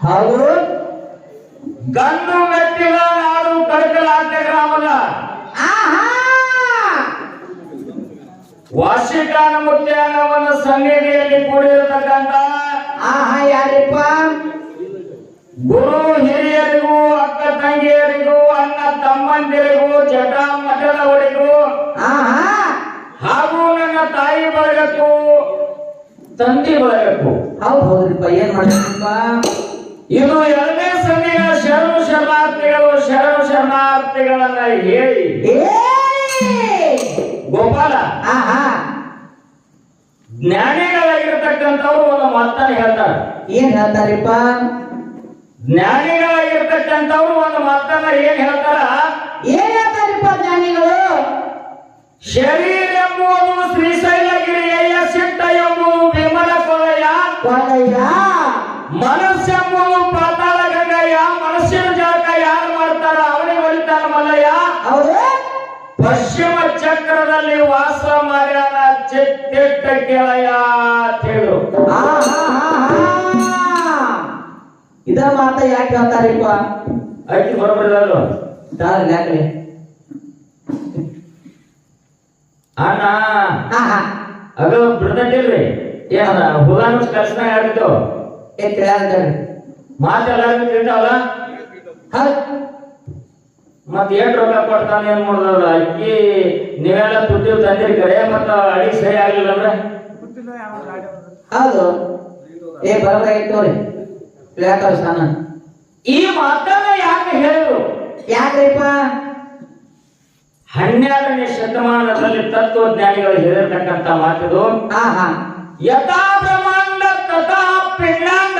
ಹೌದು. ಗಂಡು ಮೆಟ್ಟಿದ ನಾಡು ಕಡಕಲಾಟೆ ಗ್ರಾಮದ ವಾರ್ಷಿಕಾನ ಮುತ್ಯಾನವನ ಸನ್ನಿಧಿಯಲ್ಲಿ ಕೂಡಿರತಕ್ಕಂತ ಯಾರಿಪ್ಪ? ಗುರು ಹಿರಿಯರಿಗೂ ಅಕ್ಕ ತಂಗಿಯರಿಗೂ ಅಣ್ಣ ತಮ್ಮಂದಿರಿಗೂ ಜಟ ಮಠದವರಿಗೂ ಹಾಗೂ ನನ್ನ ತಾಯಿ ಬಳಗಕ್ಕೂ ತಂದೆ ಬಳಗಕ್ಕೂ ಹೌದ್ರಿಪ್ಪ. ಏನ್ ಮಾಡ್ಬೇಕಪ್ಪ? ಇದು ಎರಡನೇ ಸಂಧಿಯ ಶರಣು ಶರಣಾರ್ಥಿಗಳನ್ನ ಹೇಳಿ ಗೋಪಾಲ ಜ್ಞಾನಿಗಳಾಗಿರ್ತಕ್ಕಂಥವ್ರು ಒಂದು ಮಾತನ್ನ ಹೇಳ್ತಾರೆ. ಏನ್ ಹೇಳ್ತಾರಿಪ್ಪ? ಜ್ಞಾನಿಗಳಾಗಿರ್ತಕ್ಕಂಥವ್ರು ಒಂದು ಮಾತನ್ನ ಏನ್ ಹೇಳ್ತಾರ? ಏನ್ ಹೇಳ್ತಾರಿಪ್ಪ ಜ್ಞಾನಿಗಳು? ಶರೀರ ಎಂಬುದು ಶ್ರೀಶೈಲಗಿರಿಯ ಸಿಟ್ಟ ಎಂಬುದು ವಿಮಲ ಕೊಲೆಯ ಮನಸ್ಸೆಂಬುದು ಪಾತಾಳ ಗಂಗಯ್ಯ. ಮನಸ್ಸಿನ ಜಾಗ ಯಾರು ಮಾಡ್ತಾರ ಅವನಿಗೆ ಹೊಲಿತಾನ ಮಲ್ಲಯ್ಯ. ಪಶ್ಚಿಮ ಚಕ್ರದಲ್ಲಿ ವಾಸ ಮಾಡ್ಯಾನ ಚಿತ್ತ ಕೇಳಯ್ಯ ತಿಳಿದು. ಇದ ಮಾತ ಯಾಕೆ ಹೇಳ್ತಾರಿಪ್ಪ? ಐತಿ ಬರೋಬರಿದಲ್ಲ ಯಾಕ್ರಿ ಅಣ್ಣ ಅದು ಬಿಡ್ತಂತಿಲ್ರಿ. ಏನ ಹುಲಾನು ಕಲ್ಸನ ಯಾರಿದ್ದು ಮಾತೆಲ್ಲಾರು ತಿಂತಾವಲ್ಲ. ಮತ್ ಏನ್ ರೊಕ್ಕ ಕೊಡ್ತಾನೆ ಏನ್ ಮಾಡೋದ? ಅಕ್ಕಿ ನೀವೆಲ್ಲ ತುಟ್ಟಿ ತಂದಿರಿ ಕರೆ ಮತ್ತ ಅಡಿಗೆ ಸರಿ ಆಗ್ಲಿಲ್ಲ ಅಂದ್ರೆ ಹೌದು. ಬರೋಬರ ಐತವ್ರಿ ಸ್ನಾನ. ಈ ಮಾತನ್ನ ಯಾಕೆ ಹೇಳಿದ್ರು? ಯಾಕ್ರಿಪ್ಪ? 12ನೇ ಶತಮಾನದಲ್ಲಿ ತತ್ವಜ್ಞಾನಿಗಳು ಹೇಳಿರ್ತಕ್ಕಂಥ ಮಾತಿದು. ಯಥಾ ಬ್ರಹ್ಮಾಂಡ ತಥಾ ಪಿಂಡಾಂಡ.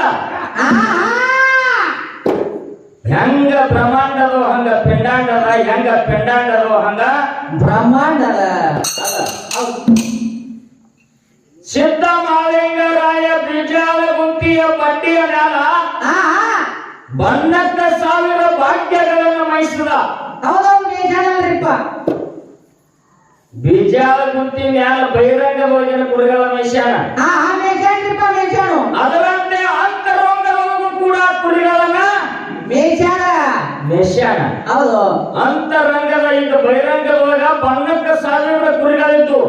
ಹೆಂಗ ಬ್ರಹ್ಮಾಂಡದೋ ಹಂಗ ಪಿಂಡಾಂಡದ, ಹೆಂಗ ಪಿಂಡಾಂಡದೋ ಹಂಗ ಬ್ರಹ್ಮಾಂಡದ. ಸಿದ್ಧ ಮಾಲಿಂಗರಾಯ ಬೀಜಾಲ ಗುಂತಿಯ ಬಡ್ಡಿಯ ಮ್ಯಾಲ ಬಣ್ಣಕ್ಕ 1000 ಭಾಗ್ಯಗಳನ್ನು ಮೈಸಿದ. ಬೀಜಾಲ ಗುಂತಿ ಮ್ಯಾಲ ಬಹಿರಂಗ ಭೋಜನ ಕುರಿಗಳ ಮೈಸ್ಯಾನ. ಅದರಂತೆ ಅಂತರಂಗದೊಳಗೂ ಕೂಡ ಕುರಿಗಳನ್ನ ಮೇಷ್ಯಾನ. ಹೌದು. ಅಂತರಂಗದ ಈಗ ಬಹಿರಂಗದೊಳಗ ಬಣ್ಣಕ್ಕ 1000 ಕುರಿಗಳಿದ್ದು,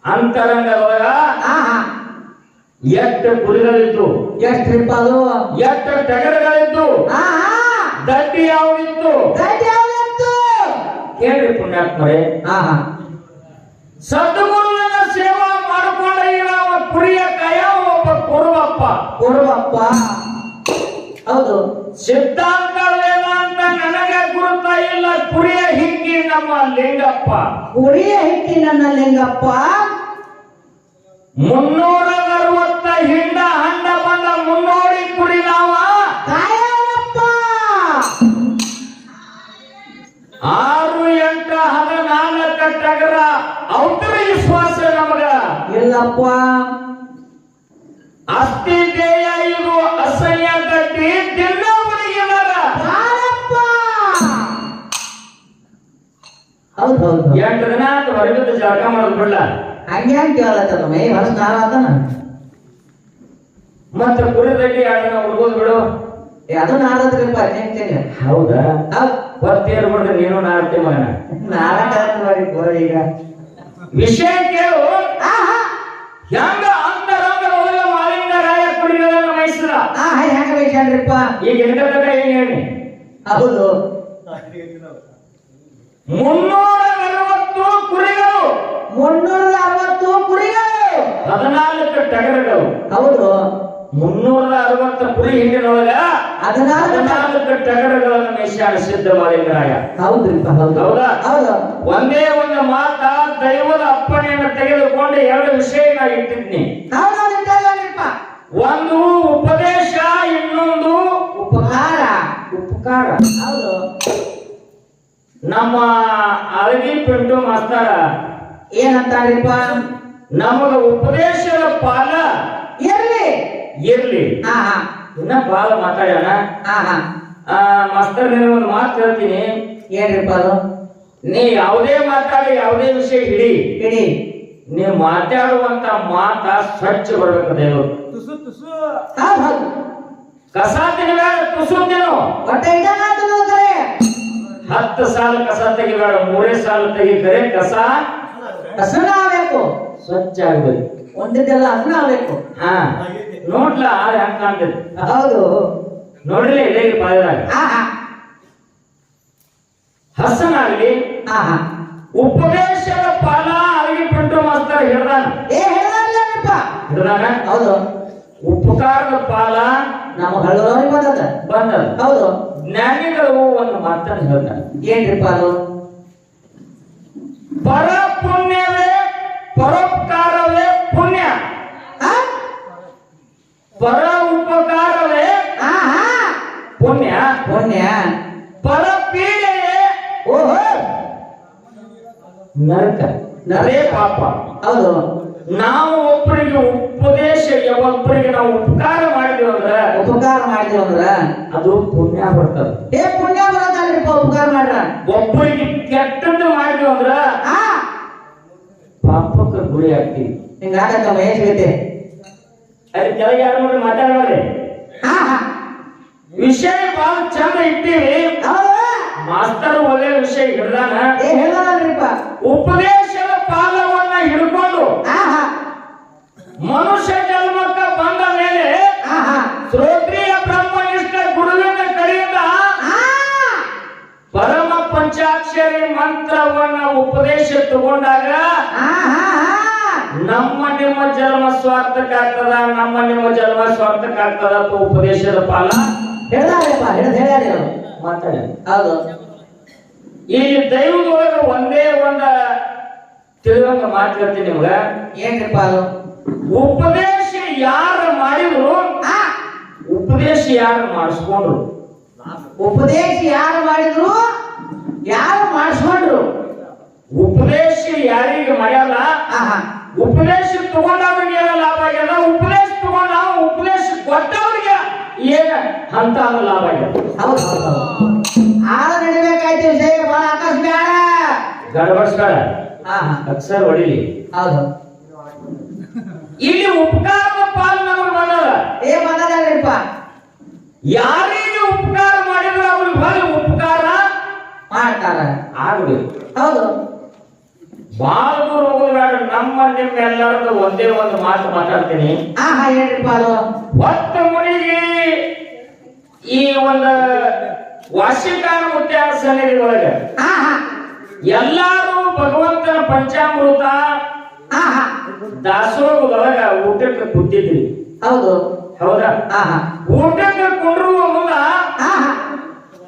ಅಂತರಂಗದೊಳಗ ಎಷ್ಟು ಕುರಿಗಳಿದ್ದು, ಎಷ್ಟ್ರಿಪ್ಪ ಅದು? ಎಷ್ಟು ಟಗರುಗಳಿದ್ದು, ದಡ್ಡಿ ಯಾವಿತ್ತು ಕೇಳ್ರಿ ಪುಣ್ಯಾತ್ಮರೇ. ಸದ್ಗುರುವಿನ ಸೇವಾ ಮಾಡಿಕೊಂಡ ಇರುವ ಕುರಿಯ ಕಯ ಒಬ್ಬ ಕುರುಬಪ್ಪ. ಹೌದು. ಸಿದ್ಧಾಂತ ವೇದಾಂತ ನನಗೆ ಗುರುತ ಇಲ್ಲ, ಕುರಿಯ ಹಿಕ್ಕಿ ನಮ್ಮ ಲಿಂಗಪ್ಪ. ಕುರಿಯ ಹಿಕ್ಕಿ ನನ್ನ ಲಿಂಗಪ್ಪ. 360 ಹಿಂಡ ಹಂಡ ಬಂದ 300 ಕುರಿ ನಾವ 6, 8, 14 ಟಗರ ಔತರ ವಿಶ್ವಾಸ ನಮಗ ಇಲ್ಲಪ್ಪ. ಅಸ್ತಿ ದೇಯ ಇದು ಅಸಹ್ಯ ಗಟ್ಟಿ ತಿನ್ನೋವರಿಗಿಲ್ಲದ. ಹೌದು. 8 ದಿನ ಹೊರಗಿದ್ದು ಜಳಕ ಮಾಡೋದು ಬಿಡ್ಲ. ಹಂಗೆ ಕೇಳತ್ತ ಮೈ ಹೊಸ ನಾರಾತನ. ಮತ್ತೆ ಕುರಿ ದಡ್ಡಿ 2 ದಿನ ಹುಡುಗೋದು ಬಿಡು. ಅದು ನಾರದ್ರಿಪ್ಪ. ನೆನ್ತೇನೆ. ಹೌದಾ? ಬರ್ತೇರು ಬಿಡ್ರಿ ನೀನು ನಾರ್ತಿ ಮಗನ. ಈಗ ವಿಷಯ ಕೇಳು. ಹೆಂಗ ಅಂತರಂಗದೊಳಗ ಮಾಲಿಂಗರಾಯ ಕುರಿಗಳನ್ನು ಮೈಸಿದ. ಹೆಂಗ ವೈಶಾನ್ರಿಪ್ಪ? ಈಗ ಎನ್ಕತಕ ಏನ್ ಹೇಳಿ? ಹೌದು. 360 ಕುರಿಗಳು, 360 ಕುರಿಗಳು, 14 ಟಗರುಗಳು. ಹೌದು. 360 ಕುರಿ ಹಿಂಡಿನೊಳಗ 14 ಟಗರುಗಳನ್ನು ಮೇಷ್ಯಾನ ಸಿದ್ಧ ಮಾಲಿಂಗರಾಯ. ಹೌದ್ರಿಪ್ಪ. ಹೌದಾ? ಹೌದು. ಒಂದೇ ಒಂದು ಮಾತ ದೈವದ ಅಪ್ಪಣೆಯನ್ನು ತೆಗೆದುಕೊಂಡು 2 ವಿಷಯ ನಾ ಇಟ್ಟಿದ್ನಿ. ಒಂದು ಉಪದೇಶ, ಇನ್ನೊಂದು ಉಪಕಾರ. ಹೌದು. ನಮ್ಮ ಅಳಗಿ ಪಿಂಟು ಮಾಸ್ತರ ಏನಂತಾರಿಪ್ಪ? ನಮಗ ಉಪದೇಶದ ಪಾಲ ಇರ್ಲಿ. ಇನ್ನ ಬಾಳ ಮಾತಾಡ್ಯಾನ. ಮಾಸ್ತರ್ ನೀನು ಒಂದು ಮಾತು ಹೇಳ್ತೀನಿ. ಏನ್ರಿಪ್ಪ ಅದು? ನೀ ಯಾವುದೇ ಮಾತಾಡಿ ಯಾವುದೇ ವಿಷಯ ಹಿಡಿ, ನೀವು ಮಾತಾಡುವಂತ ಮಾತ ಸ್ವಚ್ಛ ಬರ್ಬೇಕು. ದೇವರು ಕಸ ತೆಗಿಬೇಡ, ತುಸು ತಿನ್ನು. ಹೊಟ್ಟೆ ಇದ್ದಾಗಾತು ನೋಡ್ತಾರೆ 10 ಸಾಲ ಕಸ ತೆಗಿಬೇಡ, 3 ಸಾಲ ತೆಗಿಕರೆ ಕಸ ಹಸನ ಆಗ್ಬೇಕು, ಸ್ವಚ್ಛ ಆಗ್ಬೇಕು. ಒಂದಿದ್ದೆಲ್ಲ ಹಸನ ಆಗ್ಬೇಕು. ಹಾ ನೋಡ್ಲಾ ಹೆಂಗ್ ಕಾಣ್ತೈತಿ ಹೌದು. ನೋಡ್ರಿ ಹೇಗೆ ಪಾಯದಾಗ ಆಹಾ ಹಸನಾಗ್ಲಿ. ಆಹಾ ಉಪದೇಶದ ಫಲ ಅಲ್ಲಿಗೆ ಬಿಟ್ಟು ಮಾಸ್ತರ ಹಿಡ್ದಾನ. ಹಿಡ್ದಾನ. ಹೌದು. ಉಪಕಾರದ ಫಲ ನಮ್ಮ ಹಳ್ಳೂರವ್ರಿಗೆ ಬಂದದ. ಹೌದು. ಜ್ಞಾನಿಗಳು ಒಂದು ಮಾತನ್ನು ಹೇಳ್ತಾರೆ. ಏನ್ರಿಪ್ಪ ಅದು? ಪರ ಪುಣ್ಯವೇ ಪರೋಪಕಾರವೇ ಪುಣ್ಯ, ಪರ ಉಪಕಾರವೇ ಪುಣ್ಯ, ಪುಣ್ಯ ಪರ ಪೀಡೆಯೇ ಓಹೋ ನರಕ, ನರೇ ಪಾಪ. ಹೌದು. ನಾವು ಒಬ್ಬರಿಗೆ ಉಪದೇಶ, ಒಬ್ಬರಿಗೆ ನಾವು ಉಪಕಾರ ಮಾಡಿದ್ವಿ ಅಂದ್ರ ಅದು ಪುಣ್ಯ ಬರ್ತದೆ. ಪುಣ್ಯ ಬರೋದಲ್ರಿಪ್ಪ ಉಪಕಾರ ಮಾಡ್ರ. ಒಬ್ಬರಿಗೆ ಕೆಟ್ಟದ್ದು ಮಾಡಿದ್ವಿ ಅಂದ್ರ ಪಾಪಕ್ಕೆ ಗುರಿ ಆಗ್ತೀವಿ. ಹಿಂಗಾಗತ್ತ ಮಹೇಶ್ ಗತಿ. ಅಲ್ಲಿ ಕೆಳಗೆ ಯಾರು ನೋಡಿ ಮಾತಾಡೋರಿ. ವಿಷಯ ಬಹಳ ಚಂದ ಇಟ್ಟಿವಿ. ಮಾಸ್ತರ್ ಒಳ್ಳೆ ವಿಷಯ ಹಿಡ್ದಾನ. ಹೇಳ್ದಾನಲ್ರಿಪ್ಪ. ಉಪದೇಶದ ಪಾಲವನ್ನ ಹಿಡ್ಕೊಂಡು ಮನುಷ್ಯ ಜನ್ಮಕ್ಕ ಬಂದ ಮೇಲೆ ಶ್ರೋತ್ರಿಯ ಬ್ರಹ್ಮನಿಷ್ಠ ಗುರುವಿನ ಕಡೆಯಿಂದ ಪರಮ ಪಂಚಾಕ್ಷರಿ ಮಂತ್ರವನ್ನ ಉಪದೇಶ ತಗೊಂಡಾಗ ನಮ್ಮ ನಿಮ್ಮ ಜನ್ಮ ಸ್ವಾರ್ಥಕ್ಕಾಗ್ತದ, ನಮ್ಮ ನಿಮ್ಮ ಜನ್ಮ ಸ್ವಾರ್ಥಕ್ಕಾಗ್ತದ. ಉಪದೇಶದ ಪಾಲ ಮಾತಾಡ. ಹೌದು. ಈ ದೈವದೊಳಗ ಒಂದೇ ಒಂದ ತಿಳಿದಂಗ ಮಾತಾಡ್ತೀನಿ ನಿಮ್ಗ. ಏನ್ರಿಪ್ಪ ಅದು? ಉಪದೇಶ ಯಾರು ಮಾಡಿದ್ರು, ಉಪದೇಶ ಯಾರು ಮಾಡಿಸ್ಕೊಂಡ್ರು. ಉಪದೇಶ ಯಾರು ಮಾಡಿದ್ರು, ಯಾರು ಮಾಡಿಸ್ಕೊಂಡ್ರು. ಉಪದೇಶ ಯಾರಿಗೆ ಮಾಡ್ಯಲ್ಲ, ಉಪದೇಶ ತಗೊಂಡವ್ರಿಗೆ ಏನ ಲಾಭ ಆಗ್ಯದ, ಉಪದೇಶ ತಗೊಂಡ ಉಪದೇಶ ಕೊಟ್ಟವ್ರಿಗೆ ಏನ ಅಂತ ಲಾಭ ಆಗ್ಯದ. ಹೌದು. ಆಳ ನಡಿಬೇಕಾಯ್ತು ವಿಷಯ ಬಹಳ ಆಕಾಶ ಬೇಡ, ಗಡಬಡಿಸ್ಬೇಡ, ಅಕ್ಷರ ಹೊಡಿಲಿ. ಹೌದು. ಇಲ್ಲಿ ಉಪಕಾರದ ಪಾಲು ನಮಗೆ ಬಂದದ. ಬಂದದಲ್ರಿಪ್ಪ. ಯಾರಿಗೆ ಉಪಕಾರ ಮಾಡಿದ್ರು ಅವ್ರಿಗೆ ಬಹಳ ಉಪಕಾರ ಮಾಡ್ತಾರ. ಆಗ್ಬೇಕು. ಹೌದು. ಬಹಳ ದೂರ ಹೋಗೋದ್ಬೇಡ. ನಮ್ಮ ನಿಮ್ಮ ಎಲ್ಲರದ್ದು ಒಂದೇ ಒಂದು ಮಾತು ಮಾತಾಡ್ತೀನಿ. ಏನ್ರಿಪ್ಪ ಅದು? ಒತ್ತ ಮುನಿಗೆ ಈ ಒಂದು ವಾರ್ಷಿಕಾನ ಮುತ್ಯಾರ ಸನ್ನಿಧಿ ಒಳಗೆ ಎಲ್ಲಾರು ಭಗವಂತನ ಪಂಚಾಮೃತ ದಾಸೋಹದೊಳಗ ಊಟಕ್ಕೆ ಕೂತಿದ್ರಿ. ಹೌದು. ಹೌದಾ? ಊಟಕ್ಕೆ ಕುಂಡ್ರುವ ಮುನ್ನ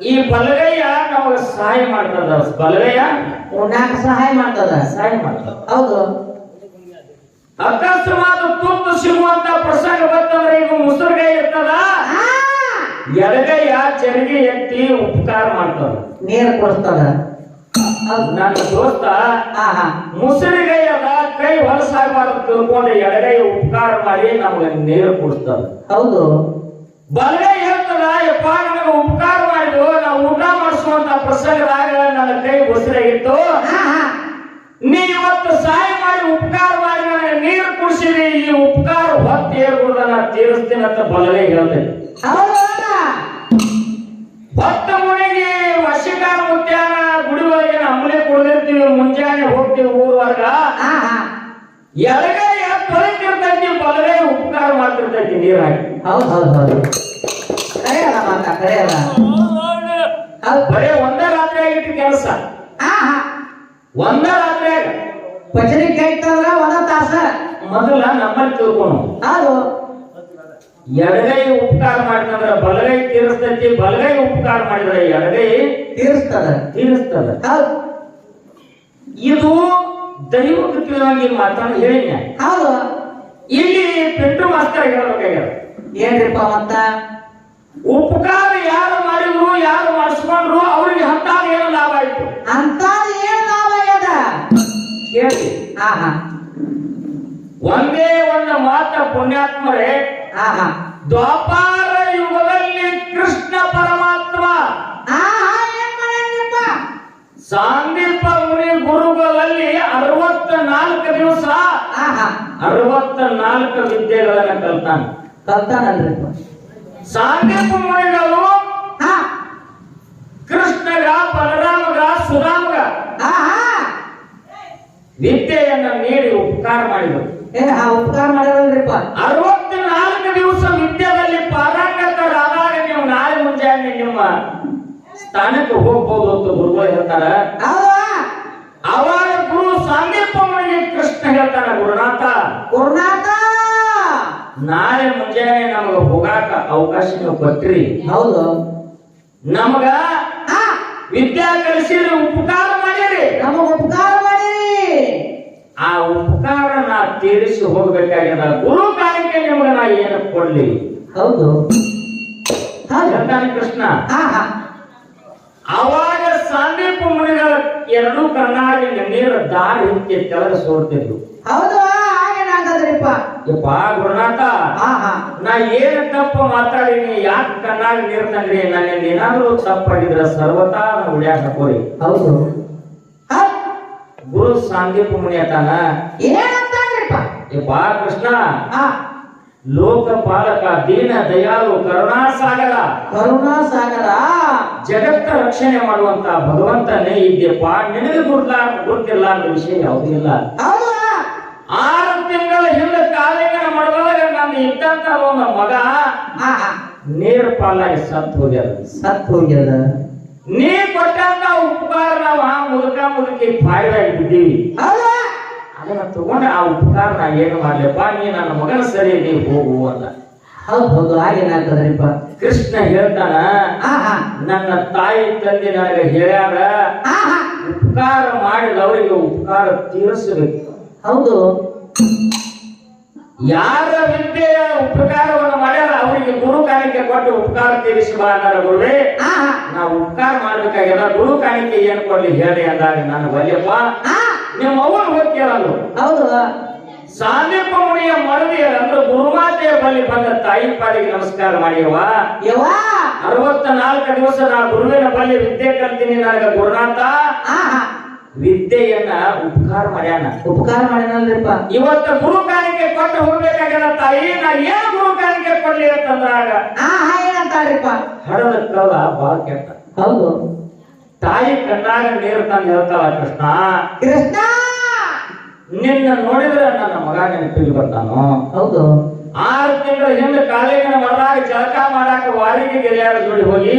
ಈ ಬಲಗೈಯ ನಮಗ ಸಹಾಯ ಮಾಡ್ತದ. ಬಲಗೈಯ ಉಣ್ಣಾಕ ಸಹಾಯ ಮಾಡ್ತದ. ಹೌದು. ಅಕಸ್ಮಾತ್ ತುತ್ತು ಸಿಗುವಂತ ಪ್ರಸಂಗ ಬಂತಂದ್ರೆ ಈಗ ಮುಸುರುಗೈ ಇರ್ತದ, ಎಡಗೈಯ ಚರಿಗೆ ಎತ್ತಿ ಉಪಕಾರ ಮಾಡ್ತದ, ನೀರು ಕೊಡಿಸ್ತದ. ನನ್ನ ದೋಸ್ತ ಮುಸುರಿಗೈ ಅದ, ಕೈ ಹೊಲಸಾಗಬಾರ್ದು ತಿಳ್ಕೊಂಡು ಎಡಗೈ ಉಪಕಾರ ಮಾಡಿ ನಮ್ಗೆ ನೀರು ಕೊಡಿಸ್ತದ. ಹೌದು. ಬಲಗೈ ಹೇಳ್ತದ, ಯಪ್ಪ ನನಗೆ ಉಪಕಾರ ಮಾಡಿದ್ರು, ನಾವು ಊಟ ಮಾಡಿಸುವಂತ ಪ್ರಸಂಗದಾಗ ನನ್ನ ಕೈ ಮುಸುರಾಗಿತ್ತು, ನೀ ಇವತ್ತು ಸಹಾಯ ಮಾಡಿ ಉಪಕಾರ ಮಾಡಿ ನನಗೆ ನೀರು ಕುಡಿಸಿರಿ, ಈ ಉಪಕಾರ ಹೊತ್ತು ಏರ್ಬಿಡ್ದ ನಾ ತೀರಿಸ್ತೀನಿ ಅಂತ ಬಲಗೈ ಹೇಳ್ತೇನೆ. ಭಕ್ತ ಮುನಿಗೆ ವಶಿಕಾರ ಮುತ್ಯಾನ ಗುಡಿ ಒಳಗೆ ಅಂಬಲೆ ಕುಡಿದಿರ್ತೀವಿ, ಮುಂಜಾನೆ ಹೋಗ್ತೀವಿ ಊರ್ವರ್ಗ, ಎಡಗೈ ತೊಳಿತಿರ್ತೈತಿ, ಬಲಗೈ ಉಪಕಾರ ಮಾಡ್ತಿರ್ತೈತಿ ನೀರ್ ಹಾಕಿ. ಬರೇ ಒಂದೇ ರಾತ್ರಿ ಆಗಿತ್ತು ಕೆಲಸ. ಒಂದೇ ರಾತ್ರಿ ಪಚರಿ ಕೇಳ್ತಂದ್ರ ಒಂದ ತಾಸ ಮೊದಲ ನಮ್ಮಲ್ಲಿ ತಿಳ್ಕೊಂಡು ಎಡಗೈ ಉಪಕಾರ ಮಾಡಿದಂದ್ರ ಬಲಗೈ ತೀರಿಸ್ತೈತಿ, ಬಲಗೈ ಉಪಕಾರ ಮಾಡಿದ್ರೆ ಎಡಗೈ ತೀರಿಸ್ತದ. ಇದು ದೈವಕ್ಕೆ ತಿಳಿದಂಗೆ ಮಾತಾಡ ಹೇಳಿನ. ಹೌದು. ಇಲ್ಲಿ ಪಿಂಟು ಮಾಸ್ತರ್ ಹೇಳ್ಬೇಕಾಗ್ಯದ. ಏನ್ರಿಪ್ಪ ಮತ್ತ? ಉಪಕಾರ ಯಾರು ಮಾಡಿದ್ರು, ಯಾರು ಮಾಡಿಸ್ಕೊಂಡ್ರು ಅವ್ರಿಗೆ ಅಂತಾದ ಏನು ಲಾಭ ಆಯ್ತು, ಅಂತಾದ ಏನು ಲಾಭ ಆಗ್ಯದ ಕೇಳಿ. ಒಂದೇ ಒಂದು ಮಾತ ಪುಣ್ಯಾತ್ಮರೇ, ದ್ವಾಪಾರ ಯುಗದಲ್ಲಿ ಕೃಷ್ಣ ಪರಮಾತ್ಮ ಸಾಂದೀಪ ಮುನಿ ಗುರುಗಳಲ್ಲಿ 64 ದಿವಸ 64 ವಿದ್ಯೆಗಳನ್ನ ಕಲ್ತಾನಲ್ರಿ. ಸಾಂದೀಪ ಮುನಿಗಳು ಹಾ ಕೃಷ್ಣಗ ಬಲರಾಮಗ ಸುಧಾಮಗ ಹಾ ಹಾ ವಿದ್ಯೆಯನ್ನ ನೀಡಿ ಉಪಕಾರ ಮಾಡಿದರು. ಉಪಕಾರ ಮಾಡಿರಲ್ರಿಪ್ಪ. 64 ದಿವಸ ವಿದ್ಯೆಯಲ್ಲಿ ಪಾರಂಗತರಾದಾಗ ನೀವು ನಾಳೆ ಮುಂಜಾನೆ ನಿಮ್ಮ ಸ್ಥಾನಕ್ಕೆ ಹೋಗ್ಬೋದು ಅಂತ ಗುರುಗಳು ಹೇಳ್ತಾರ. ಅವಾಗ ಗುರು ಸಾಂದೀಪ ಮುನಿಗೆ ಕೃಷ್ಣ ಹೇಳ್ತಾರ, ಗುರುನಾಥ ನಾಳೆ ಮುಂಜಾನೆ ನಮಗ ಹೋಗಾಕ ಅವಕಾಶ ನೀವು ಕೊಟ್ರಿ. ಹೌದು, ನಮಗ ವಿದ್ಯಾ ಕಲಿಸಿರಿ, ಉಪಕಾರ ಮಾಡಿರಿ, ನಮಗ ಉಪಕಾರ ಮಾಡಿರಿ. ಆ ಉಪಕಾರ ನಾ ತೀರಿಸಿ ಹೋಗ್ಬೇಕಾಗ್ಯದ. ಗುರು ಕಾಣಿಕೆ ನಿಮ್ಗೆ ನಾ ಏನು ಕೊಡ್ಲಿ? ಹೌದು ಹೇಳ್ತಾನೆ ಕೃಷ್ಣ. ಅವಾಗ ಸಾಂದೀಪ ಮುನಿಗಳ 2 ಕಣ್ಣಾಗಿನ ನೀರು ದಾರಿ ಹಿಂದೆ ಕೆಳಗೆ ಸೋರ್ತಿದ್ರು. ಹೌದು, ಹಾಗೇನಾಗದ್ರಿಪ್ಪ. ಯಪ್ಪ ಗುರುನಾಥ, ನಾ ಏನು ತಪ್ಪು ಮಾತಾಡಿನಿ, ಯಾಕೆ ಕಣ್ಣಾಗ ನೀರು ತಂದ್ರಿ? ನನ್ನಿಂದ ಏನಾದ್ರು ತಪ್ಪಾಗಿದ್ರ ಸರ್ವತಾ ಉಳಿಯಾಕ ಹಾಕೋರಿ. ಹೌದು, ಗುರು ಸಾಂದೀಪ ಮುನಿ ಅತಾನ ಏನಂತಾನ್ರಿಪ್ಪ? ಯಪ್ಪ ಕೃಷ್ಣ, ಲೋಕಪಾಲಕ, ದೀನ ದಯಾಳು, ಕರುಣಾಸಾಗರ, ಜಗತ್ತ ರಕ್ಷಣೆ ಮಾಡುವಂತ ಭಗವಂತನೇ ಇದ್ಯಪ್ಪ. ನಿನಗೆ ಗುರುತಿರ್ಲಾರ್ದ ವಿಷಯ ಯಾವುದೂ ಇಲ್ಲ. 6 ತಿಂಗಳ ಹಿಂದೆ ಕಾಲಿಂಗನ ಮಾಡಿದಾಗ ನನ್ನ ಇದ್ದಂತ ಒಂದು ಮಗ ನೀರ್ ಪಾಲಾಗಿ ಸತ್ತು ಹೋಗ್ಯದ. ನೀ ಕೊಟ್ಟಂತ ಉಪಕಾರ ನಾವು ಮುದುಕಿ ಫಾಯ್ದಾಗಿ ಬಿದ್ದೀವಿ. ಅದನ್ನ ತಗೊಂಡ ಆ ಉಪಕಾರ ನಾ ಏನು ಮಾಡ್ಲಪ್ಪ, ನೀ ನನ್ನ ಮಗನ ಸರಿ, ನೀ ಹೋಗು ಅಂತ. ಹೌದು, ಹಾಗೇನಾಗ್ತದ್ರಿಪ್ಪ. ಕೃಷ್ಣ ಹೇಳ್ತಾನ, ನನ್ನ ತಾಯಿ ತಂದೆ ನನಗೆ ಹೇಳ್ಯಾರ, ಉಪಕಾರ ಮಾಡಿದವರಿಗೆ ಉಪಕಾರ ತೀರಿಸಬೇಕು. ಹೌದು, ಯಾರ ವಿದ್ಯೆಯ ಉಪಕಾರವನ್ನು ಮಾಡ್ಯಾರ ಅವರಿಗೆ ಗುರು ಕಾಣಿಕೆ ಕೊಟ್ಟು ಉಪಕಾರ ತೀರಿಸುವ ಅಂದಾರ. ಗುರುವೇ, ನಾವು ಉಪಕಾರ ಮಾಡ್ಬೇಕಾಗ್ಯದ, ಗುರು ಕಾಣಿಕೆ ಏನ್ ಕೊಡ್ಲಿ ಹೇಳಿ ಅಂದಾಗ ನಾನು ಬಲ್ಯಪ್ಪ, ನಿಮ್ಮ ಅವನು ಹೋಗಿ ಕೇಳಲು. ಹೌದು, ಸಾಂದೀಪ ಮುನಿಯ ಮಡದಿ ಅಂದ್ರೆ ಗುರುಮಾತೆಯ ಬಳಿ ಬಂದ ತಾಯಿ ಪಾಲಿಗೆ ನಮಸ್ಕಾರ ಮಾಡಿಯವ. 64 ದಿವಸ ನಾ ಗುರುವಿನ ಬಳಿ ವಿದ್ಯೆ ಕಲ್ತೀನಿ. ನನಗೆ ಗುರುನಾಥ ವಿದ್ಯೆಯನ್ನ ಉಪಕಾರ ಮಾಡ್ಯಾನಲ್ರಿಪ್ಪ. ಇವತ್ತು ಗುರು ಕಾಣಿಕೆ ಕೊಟ್ಟು ಹೋಗ್ಬೇಕಾಗ್ಯದ ತಾಯಿ, ನಾ ಏನು ಗುರು ಕಾಣಿಕೆ ಕೊಡ್ಲಿ ಅಂತಂದ್ರಾಗ ಏನಂತಾಳ್ರಿಪ್ಪ? ಹಡದ ಕಲ್ಲ ಬಾಳ ಕೆಟ್ಟ. ಹೌದು, ತಾಯಿ ಕಣ್ಣಾಗ ನೀರು ತಂದು ಹೇಳ್ತಾಳ, ಕೃಷ್ಣ ನಿನ್ನ ನೋಡಿದ್ರೆ ನನ್ನ ಮಗ ನೆನಪಿಗೆ ಬರ್ತಾನೋ. ಹೌದು, 6 ತಿಂಗಳ ಹಿಂದೆ ಕಾಲೇಜಿನ ಮರದಾಗ ಜಳಕ ಮಾಡಾಕ ವಾರಿಗೆ ಗೆಳೆಯರ ಜೋಡಿ ಹೋಗಿ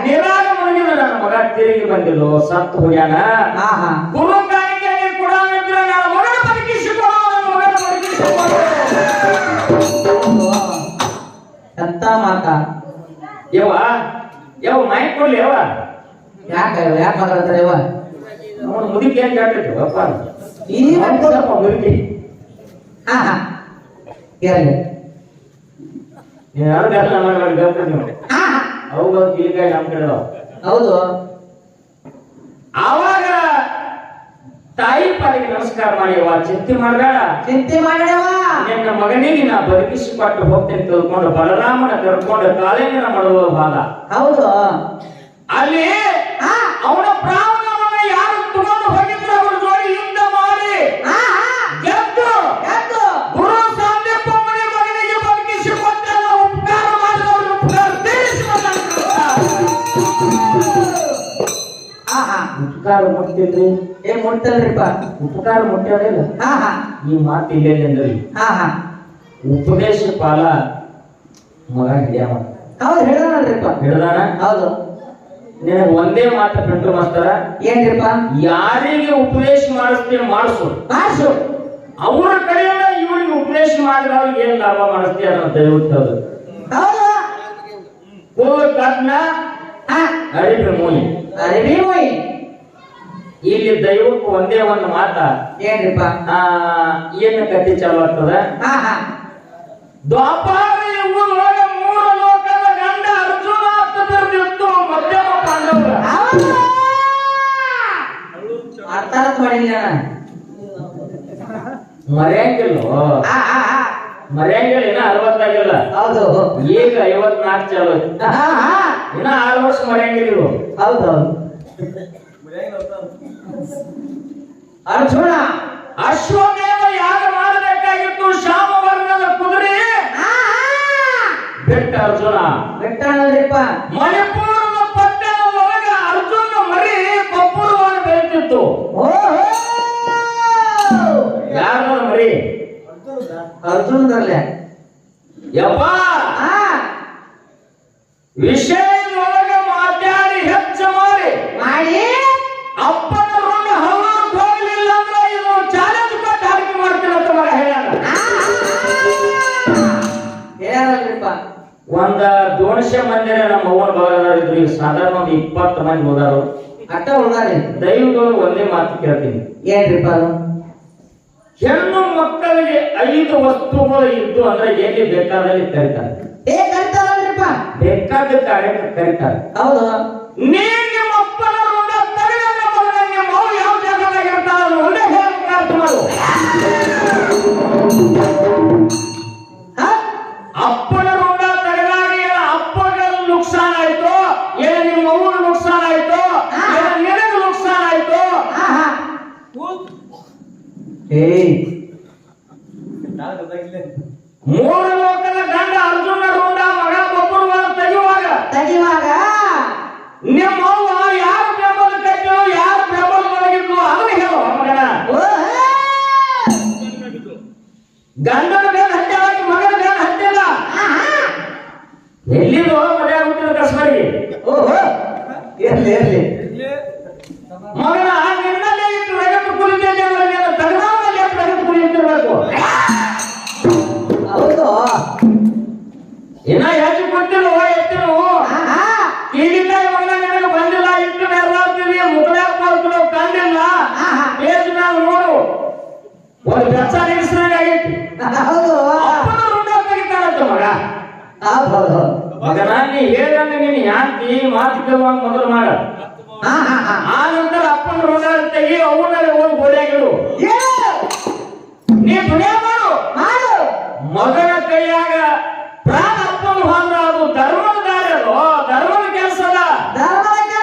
ನೀರಾಗ ಮುಳುಗಿದ ನನ್ನ ಮಗ ತಿರುಗಿ ಬಂದಿಲ್ಲೋ, ಸತ್ತು ಹೋಗ್ಯಾನ. ಗುರು ಕಾಣಿಕೆ ಕೂಡ ನನ್ನ ಮಗನ ಬದುಕಿಸಿಕೊಳ್ಳೋ, ನನ್ನ ಮಗನ ಬದುಕಿಸಿಕೊಳ್ಳೋ ಎಂತ ಮಾತ ಯಾವ ಮೈ ಕೊಡ್ಲಿ ಯಾವ ಯಾಕೆ ಮಾತಾಡ್ತಾರೆ ಯವ? ಅವನು ಮುದುಕಿ ಏನ್ ಕೇಳ್ತಿತ್ತು ಅಪ್ಪ, ಈ ಮುದುಕಿ ಹೌದು. ಆವಾಗ ತಾಯಿ ಪಾಲಿಗೆ ನಮಸ್ಕಾರ ಮಾಡಿಯವ, ಚಿಂತೆ ಮಾಡಬೇಡ, ನಿನ್ನ ಮಗನಿಗೆ ನಾ ಬದುಕಿಸಿಕೊಟ್ಟು ಹೋಗ್ತೇನೆ ತಿಳ್ಕೊಂಡು ಬಲರಾಮನ ಕರ್ಕೊಂಡು ಕಾಲೇಜಿನ ಮಾಡುವ ಭಾಗ. ಹೌದು, ಅಲ್ಲಿ ಅವನ ಪ್ರಾಣವನ್ನ ಯಾರು ತಗೊಂಡು ಹೋಗಿದ್ರು ಅವ್ರ ಜೋಡಿ ಯುದ್ಧ ಮಾಡಿ ಗೆದ್ದು ಗುರು ಸಾಂದೀಪ ಮುನಿ ಮಗನಿಗೆ ಬದುಕಿಸಿಕೊಟ್ಟೆಲ್ಲ ಉಪಕಾರ ಮಾಡಿದವರು ಉಪಕಾರ ಉಪಕಾರ ಮುಟ್ತಿಲ್ರಿ? ಏನ್ ಮುಟ್ತಲ್ರಿಪ್ಪ? ಉಪಕಾರ ಮುಟ್ಟ್ಯಾರಿಲ್ಲ. ಈ ಮಾತು ಇಲ್ಲೇನ್ರಿ? ಉಪದೇಶ ಪಾಲ ಮಗ ಹಿಡಿಯ ಹಿಡ್ದಾನ. ಹೌದು, ನಿನಗೆ ಒಂದೇ ಮಾತು ಬಿಟ್ಟು ಮಾಸ್ತರ, ಏನ್ರಿಪ್ಪ? ಯಾರಿಗೆ ಉಪದೇಶ ಮಾಡಿಸ್ತೀನಿ ಮಾಡಿಸು, ಅವರ ಕಡೆಯಿಂದ ಇವರಿಗೆ ಉಪದೇಶ ಮಾಡಿದ್ರೆ ಅವ್ರಿಗೆ ಏನ್ ಲಾಭ ಮಾಡಿಸ್ತೀವಿ ಅನ್ನೋ ದಯವಿಟ್ಟು ಅರಿವಿ ಮೂಯಿ. ಇಲ್ಲಿ ದೈವಕ್ಕೆ ಒಂದೇ ಒಂದು ಮಾತ, ಏನ್ರಿಪ್ಪ? ಏನ ಕಥೆ ಚಾಲು ಆಗ್ತದ? ದ್ವಾಪಾರ ಯುಗದೊಳಗ 3 ಲೋಕದ ಗಂಡ ಅರ್ಜುನ ಅಂತ ಬರ್ದಿತ್ತು, ಮಧ್ಯಮ ಪಾಂಡವರ. ಅರ್ಥ ಮಾಡಿಲ್ಲ, ಮರ್ಯಾಂಗಿಲ್ಲ ಏನ 60 ಆಗಿಲ್ಲ. ಹೌದು, ಈಗ 54 ಚಾಲು ಇನ್ನ 6 ವರ್ಷ ಮರ್ಯಾಂಗಿಲ್ಲ. ಹೌದು, ಅರ್ಜುನ ಅಶ್ವಮೇಧ ಯಾಗ ಮಾಡಬೇಕಾಗಿತ್ತು. ಶ್ಯಾಮವರ್ಣದ ಕುದುರೆ ಬೆಟ್ಟ ಅರ್ಜುನ ಬೆಟ್ಟನಲ್ರಿಪ್ಪ. ಮಣಿಪುರದ ಪಟ್ಟಣದೊಳಗ ಅರ್ಜುನ ಮರಿ ಬಬ್ಬುರುವಾಗ ಬೆಳೆತಿತ್ತು. ಯಾರ ಮರಿ? ಅರ್ಜುನದಲ್ಲೇ ಯಪ್ಪ ವಿಷಯದೊಳಗ ಮಾತಾಡಿ ಹೆಚ್ಚು ಮಾಡಿ ಅಪ್ಪನ ಋಣ ಹವಾಕ್ ಹೋಗ್ಲಿಲ್ಲ ಅಂದ್ರೆ ಇದು ಚಾಲೆಂಜ್ ಕೊಟ್ಟು ಆಯ್ಕೆ ಮಾಡ್ತೀನಿ ಅಂತ ಮಗ ಹೇಳಲ್ರಿಪ್ಪ. ಒಂದ 200 ಮಂದಿ ನಮ್ಮ ಅವ್ವನ ಭಾಗದವ್ರಿದ್ರು. ಈಗ ಸಾಧಾರಣ ಒಂದು 20 ಮಂದಿ ಹೋದಾರು. ಅಟ್ಟ ಉಳ್ದಾರಿ. ದೈವದವ್ರು ಒಂದೇ ಮಾತು ಕೇಳ್ತೀನಿ. ಏನ್ರಿಪ್ಪ ಅದು? ಹೆಣ್ಣು ಮಕ್ಕಳಿಗೆ 5 ವಸ್ತುಗಳು ಇದ್ದು ಅಂದ್ರೆ ಎಲ್ಲಿ ಬೇಕಾದಲ್ಲಿ ಕರೀತಾರೆ. ಕರಿತಾರಲ್ರಿಪ್ಪ? ಬೇಕಾದ ಕಾರ್ಯಕ್ಕೆ ಕರೀತಾರೆ. ಹೌದು. ನಿಮ್ಮ ಅಪ್ಪನ ಋಣ ತಗದ ಮಗನ ನಿಮ್ಮ ಅವ್ವ ಯಾವ ಜಾಗದಾಗ ಇರ್ತಾರ ಒಂದೇ ಹೇಳ್ಬೇಕು ಮಾಡು. ಅಪ್ಪನ ಋಣ ತಗದಾಗ ಅಪ್ಪಗ ನುಕ್ಸಾನ ಆಯ್ತು, ಏನ್ ನಿಮ್ಮ ಅವ್ವನ ನುಕ್ಸಾನ ಆಯ್ತು, ಏನ್ ನಿನಗೆ ನುಕ್ಸಾನ ಆಯ್ತು. ಮೂರು ಲೋಕದ ಗಂಡ ಅರ್ಜುನ ಋಣ ಮಗ ಒಬ್ಬರು ತೆಗೆಯುವಾಗ ನಿಮ್ಮ ಅವ್ವ ಯಾರು ಬೆಂಬಲ ಕಟ್ಟಿದ್ರು ಯಾರು ಬೆಂಬಲ ಒಳಗಿದ್ರು ಅದನ್ನ ಹೇಳು ಮಗನ. ಗಂಡನ ಮೇಲೆ ಹತ್ಯೆ ಆಗಿ ಮಗನ ಮೇಲೆ ಹತ್ಯೆಲ್ಲ ಎಲ್ಲಿದು ಮದುವೆ ಹುಟ್ಟಿದ ಕಸ್ಬರಿಗೆ ಇರ್ಲಿ ಮಗನ ನಿನ್ನಲ್ಲೇ ಇಟ್ಟು ರಗತ್ತು ಕುಳಿತಿದ್ದೆ ಅಂದ್ರೆ ನೀನು ತಗದಾಮಲ್ಲಿ ರಗತ್ತು ಕುಳಿತಿರ್ಬೇಕು. ಹೌದು. ಇನ್ನ ಹೆಚ್ಚು ಕೊಟ್ಟಿರು ಎತ್ತಿರು ಕೀಲಿಕಾಯಿ ಮಗನ ನಿನಗೆ ಬಂದಿಲ್ಲ ಇಟ್ಟು ನೆರವಾಗ್ತೀವಿ ಮುಖದಾಗ ಮಾಡ್ತೀವಿ ಕಂಡಿಲ್ಲ ಪೇಜ್ ಮ್ಯಾಗ ನೋಡು ಒಂದು ಬೆಚ್ಚ ನಿಲ್ಲಿಸಿದಾಗೈತಿ. ಅಪ್ಪನ ಋಣ ತೆಗಿತಾರಂತ ಮಗ. ಮಗನ ನೀ ಹೇಳಿದಂಗ ನೀನು ಯಾಂತಿ ಮಾತು ಕೇಳುವಂಗ ಮೊದಲು ಮಾಡ. ಆ ನಂತರ ಅಪ್ಪನ ಋಣ ತೆಗಿ ಅವನಲ್ಲಿ ಹೋಗಿ ಗೋಲಿಯಾಗಿಡು. ನೀ ದುನಿಯಾ ಮಾಡು ಮಗನ ಕೈಯಾಗ ಪ್ರಾಣ ಅಪ್ಪನ ಹೊಂದ್ರ ಅದು ಧರ್ಮದ ದಾರಿ. ಅದು ಧರ್ಮದ ಕೆಲಸದ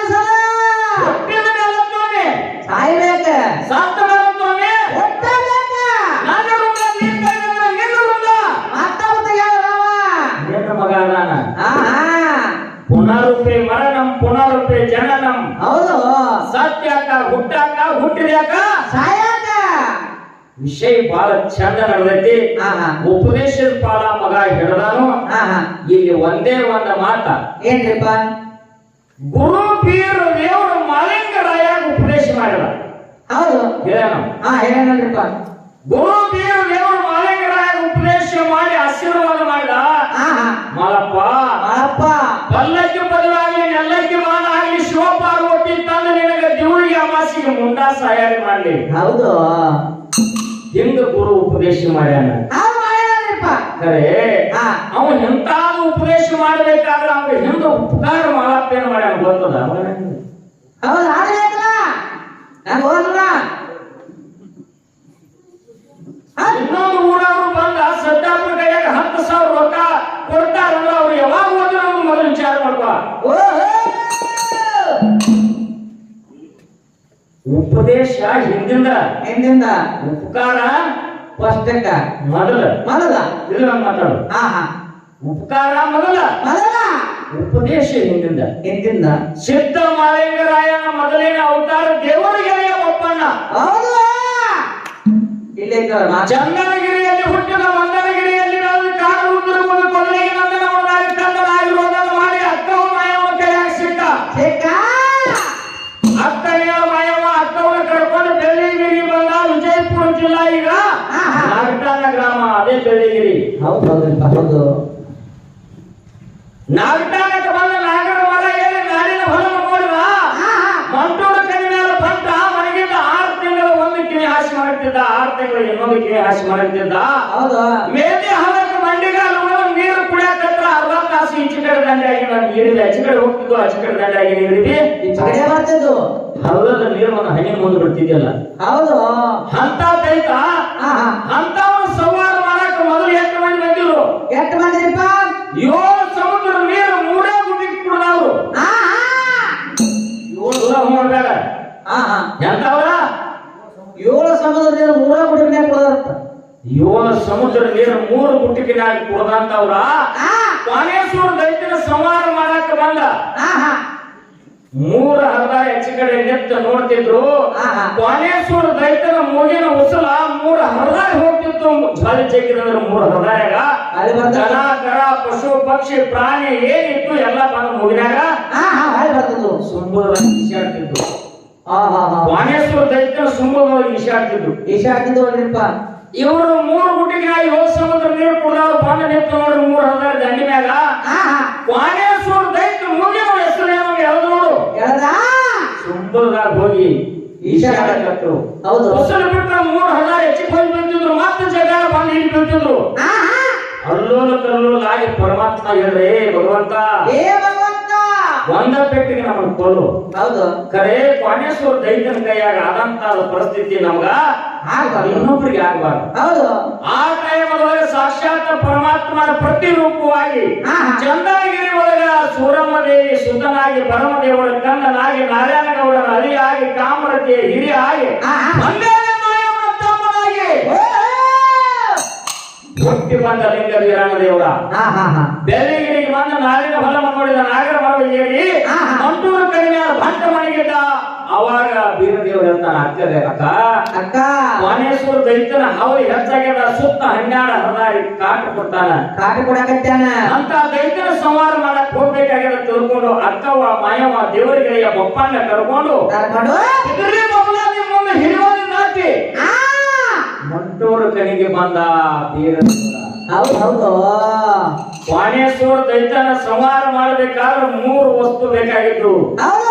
ಹುಟ್ಟಿದ ಮೇಲೆ ತೋನೆ ಸಾಯ್ಬೇಕ ಸತ್ತ ಮೇಲೆ ತೋನೆ ನನ್ನ ಋಣ ನೀನ್ ತೆಗೆದ್ರೆ ನಿನ್ನ ಋಣ ನಿನ್ನ ಮಗ ಅದಾನ. ಪುನರುಪಿ ಮರಣಂ ಪುನರುಪಿ ಜನನಂ. ಹೌದು. ಸತ್ಯಾಕ ಹುಟ್ಟಾಕ ಹುಟ್ಟಿದ್ಯಾಕ ಸಾಯಾಕ. ವಿಷಯ ಬಹಳ ಚಂದ ನಡೆದೈತಿ. ಉಪದೇಶದ ಪಾಲ ಮಗ ಹಿಡದಾನು. ಇಲ್ಲಿ ಒಂದೇ ಒಂದು ಮಾತ ಏನ್ರಿಪ್ಪ? ಗುರು ಪೀರ ದೇವರು ಮಾಲಿಂಗರಾಯಾಗ ಉಪದೇಶ ಮಾಡಿದ. ಹೌದು. ಹೇಳೋಣ. ಹೇಳಲ್ರಿಪ್ಪ. ಗುರು ಪೀರ ದೇವರು ಮಾಲಿಂಗರಾಯಾಗ ಉಪದೇಶ ಮಾಡಿ ಆಶೀರ್ವಾದ ಮಾಡಿದ. ಮಲಪ್ಪ ಪಲ್ಲಕ್ಕಿ ಪದವಾಗಲಿ ನೆಲ್ಲಕ್ಕಿ ಮಾನ ಆಗಲಿ ಶಿವಪಾರ್ವತಿ ತಂದು ನಿನಗೆ ದೇವರಿಗೆ ಅಮಾಸಿಗೆ ಮುಂಡಾ ಸಹಾಯ ಮಾಡ್ಲಿ. ಹೌದು. ಹಿಂಗ ಗುರು ಉಪದೇಶ ಮಾಡ್ಯಾನ. ಖರೆ ಅವ ಎಂತಾದ್ರು ಉಪದೇಶ ಮಾಡ್ಬೇಕಾದ್ರೆ ಅವ್ನ ಹಿಂದ ಉಪಕಾರ ಮಾಡಪ್ಪ ಏನ್ ಮಾಡ್ಯಾನ ಗೊತ್ತದ? ಇನ್ನೊಂದು ಊರವ್ರು ಬಂದ ಸದ್ದಾಪುರ ಕೈಯಾಗ 10,000 ರೊಕ್ಕ ಕೊಡ್ತಾರಂದ್ರ ಅವ್ರು ಯಾವಾಗ ಹೋದ್ರು ಅವ್ರು ಮೊದಲು ವಿಚಾರ ಮಾಡ್ಕೊ. ಉಪದೇಶ ಹಿಂದಿಂದ ಉಪಕಾರ ಮೊದಲ ಇದು ಮಾತಾಡು. ಉಪಕಾರ ಮೊದಲ ಉಪದೇಶ ಹಿಂದಿಂದ. ಸಿದ್ಧ ಮಾಲಿಂಗರಾಯನ ಮೊದಲಿನ ಅವತಾರ ದೇವರಿಗೆ ಒಪ್ಪಣ್ಣ. ಚಂದನಗಿರಿಯಲ್ಲಿ ಹುಟ್ಟಿದ ಮಂದನಗಿರಿಯಲ್ಲಿ ನಾವು ಕಾಡುತ್ತಿರುವುದು ಕೊನೆಗೆ ನಂದನ ಕಂದನಾಗಿರೋದನ್ನು ಮಾಡಿ ಅಕ್ಕವ ಮಾಯವ ಕೈಯಾಗ ಸಿಕ್ಕ. ಅಕ್ಕನಿಯ ಮಾಯವ ಅಕ್ಕವನ್ನ ಕರ್ಕೊಂಡು ಬೆಳ್ಳಿಗಿರಿ ಬಂದ. ವಿಜಯಪುರ ಜಿಲ್ಲಾ ಈಗ ನಾಗಠಾಣ ಗ್ರಾಮ, ಅದೇ ಬೆಳ್ಳಿಗಿರಿ. ನಾಗಠಾಣಕ್ಕೆ ಬಂದ ನಾಗರ ಮರ ಏರಿ ನಾಡಿನ ಹೊಲ ನೋಡಿದ. ಮಂಟೂರ ಕೈ ಮೇಲೆ ಬಂದ. ಮನೆಗಿಂದ 6 ತಿಂಗಳು ಒಂದು ಕಿವಿ ಹಾಸಿ ಮಾಡುತ್ತಿದ್ದ, 6 ತಿಂಗಳು ಇನ್ನೊಂದು ಕಿವಿ ಹಾಸಿ ಮಾಡುತ್ತಿದ್ದ. ಮೇದಿ ಹಲಕ್ಕೆ ಮಂಡಿಗಾಲು ನೀರು ಕುಡಿಯಕತ್ರ ಅರ್ಧ ತಾಸು ಈಚೆ ಕಡೆ ದಂಡಾಗಿ ನಾನು ನೀರಿದೆ. ಆಚೆ ಕಡೆ ಹೋಗ್ತಿದ್ದು, ಆಚೆ ಕಡೆ ದಂಡಾಗಿ ನೀರಿದ್ವಿ. ಹೌದಲ್ಲ, ನೀರು ಒಂದು ಹನಿ ಮುಂದೆ ಬಿಡ್ತಿದ್ಯಲ್ಲ. ಹೌದು. ಅಂತ ದೈತ ಅಂತವನು ಸವಾರ ಮಾಡಕ್ ಮೊದಲು 8 ಮಂದಿ ಬಂದಿರು. 8 ಮಂದಿಪ್ಪ. 7 ಸಮುದ್ರ ನೀರು 3 ಗುಡ್ಡಿಗೆ ಕುಡಿದವ್ರು. 7 ಹೋಗ್ಬೇಡ ಎಂತವ್ರ 7 ಸಮುದ್ರ ನೀರು 3 ಗುಡ್ಡಿಗೆ ಕುಡಿದಾರಂತ. 7 ಸಮುದ್ರ ನೀರು 3 ಗುಟ್ಟಿಗೆ ಕುಡ್ದಂತವ್ರ ಕ್ವಾನೇಶ್ವರ ದೈತ್ಯನ ಸಂಹಾರ ಮಾಡಾಕ ಬಂದ ಆಹಾ ಮೂರ ಹರದ ಹೆಚ್ಚು ಕಡೆ ನಿಂತು ನೋಡ್ತಿದ್ರು ಆಹಾ. ಕ್ವಾನೇಶ್ವರ ದೈತ್ಯನ ಮೂಗಿನ ಉಸಲ ಮೂರ ಹರದಾಗ ಹೋಗ್ತಿತ್ತು ಜ್ವಾಲಿ ಜಗ್ಗಿದಂದ್ರೆ ಮೂರ ಹರದಾಗ ಅಲ್ಲಿ ಬರ್ತ ದನ ಕರ ಪಶು ಪಕ್ಷಿ ಪ್ರಾಣಿ ಏನಿತ್ತು ಎಲ್ಲ ಬಂದ ಮುಗಿನಾಗ ಆಹಾ ಅಲ್ಲಿ ಬರ್ತದ್ದು ಸುಂಬುದೊಳಗೆ ಈಶಾಡ್ತಿದ್ರು ಆಹಾ ಕ್ವಾನೇಶ್ವರ ದೈತ್ಯನ ಸುಂಬುದೊಳಗೆ ಈಶಾಡ್ತಿದ್ರು ಈಶಾಡ್ತಿದ್ದು ನೋಡ್ರಿಪ್ಪ ಇವರು ಮೂರು ಗುಟ್ಟಿಗೆ ಏಳು ಸಮುದ್ರ ನೀರು ಕುಡಿದವ್ರು ಬಂದ ನಿಂತು ನೋಡ್ರಿ ಮೂರ್ ಹರದಾಗ ದಂಡಿ ಮ್ಯಾಗ ಆಹಾ ಕ್ವಾನೇಶ್ವರ ದೈತ್ಯ ಮೂಗಿನ ಹೆಸರೇನು ಯಾವ್ದು ನೋಡು ಹೇಳದ ಸುಂಬುದಾಗ ಹೋಗಿ ಈಶಾಡಕತ್ರು ಹೌದು ಹೊಸಲು ಬಿಟ್ಟ 3000 ಹೆಚ್ಚಿಗೆ ಹೋಗಿ ಬೀಳ್ತಿದ್ರು ಮತ್ತೆ ಜಗಳ ಬಂದು ಇಲ್ಲಿ ಬೀಳ್ತಿದ್ರು ಆಹಾ ಅಲ್ಲೋಲ ಕಲ್ಲೋಲ ಆಗಿ ಪರಮಾತ್ಮ ಹೇಳ್ರಿ ಭಗವಂತ ಏ ಭಗವಂತ ಒಂದ ಪೆಟ್ಟಿಗೆ ನಮ್ಮನ್ನ ಕೊಲ್ಲು ಹೌದು ಕರೆ ಕ್ವಾನೇಶ್ವರ ದೈತ್ಯನ ಕೈಯಾಗ ಆದಂತ ಪರಿಸ್ಥಿತಿ ನಮ್ಗ ಆಗ್ಬಾರ್ದು ಇನ್ನೊಬ್ರಿಗೆ ಆಗ್ಬಾರ್ದು ಹೌದು ಆ ಟೈಮ್ ಒಳಗೆ ಸಾಕ್ಷಾತ್ ಪರಮಾತ್ಮನ ಪ್ರತಿರೂಪವಾಗಿ ಆಹಾ. ಚಂದಗಿರಿ ಒಳಗ ಸೂರಮ್ಮ ದೇವಿ ಸುತನಾಗಿ ಪರಮದೇವರ ಕಂದನಾಗಿ ನಾರಾಯಣ ಗೌಡನ ಅಲಿಯಾಗಿ ಕಾಮರತಿಯ ಹಿರಿಯ ಆಗಿ ಆಹಾ. ಮಂಡ್ಯದ ಮಾಯವ್ವನ ತಮ್ಮನಾಗಿ ಹುಟ್ಟಿ ಬಂದ ಲಿಂಗ ವೀರಣ್ಣ ದೇವರ ಆಹಾ ಬೆಳಗಿರಿಗೆ ಬಂದ ನಾರಿನ ಹೊಲವನ್ನು ನೋಡಿದ ನಾಗರ ಮರವ ಏರಿ ಆಹಾ. ಮಂಟೂರು ಕಡಿಮೆ ಭಂಟ ಮನೆಗಿದ್ದ ಅವಾಗ ಬೀರದೇವರು ಹೇಳ್ತಾನ ಅಕ್ಕದೆ ಅಕ್ಕ ಅಕ್ಕ ಕ್ವಾನೇಶ್ವರ ದೈತ್ಯನ ಹಾವಳಿ ಹೆಚ್ಚಾಗ್ಯದ ಸುತ್ತ 12 ಹರದಾರಿ ಕಾಟ ಕೊಡ್ತಾನ ಕಾಟಿ ಕೊಡಕತ್ತಾನ ಅಂತ ದೈತ್ಯನ ಸಂಹಾರ ಮಾಡಕ್ ಹೋಗ್ಬೇಕಾಗ್ಯದ ತಿಳ್ಕೊಂಡು ಅಕ್ಕವ್ವ ಮಾಯವ್ವ ದೇವರಿಗೆಯ ಬಪ್ಪನ್ನ ಕರ್ಕೊಂಡು ಕರ್ಕೊಂಡು ಇದ್ರಿ ಬಬಲಾದಿ ಮುಂದೆ ಹಿರಿಯೋದಿ ನಾಟಿ ಆ ಮಂಟೂರು ಕಣಿಗೆ ಬಂದ ಬೀರದೇವರ ಹೌದು ಹೌದು ಕ್ವಾನೇಶ್ವರ ದೈತ್ಯನ ಸಂಹಾರ ಮಾಡಬೇಕಾದ್ರೆ 3 ವಸ್ತು ಬೇಕಾಗಿದ್ದು ಹೌದು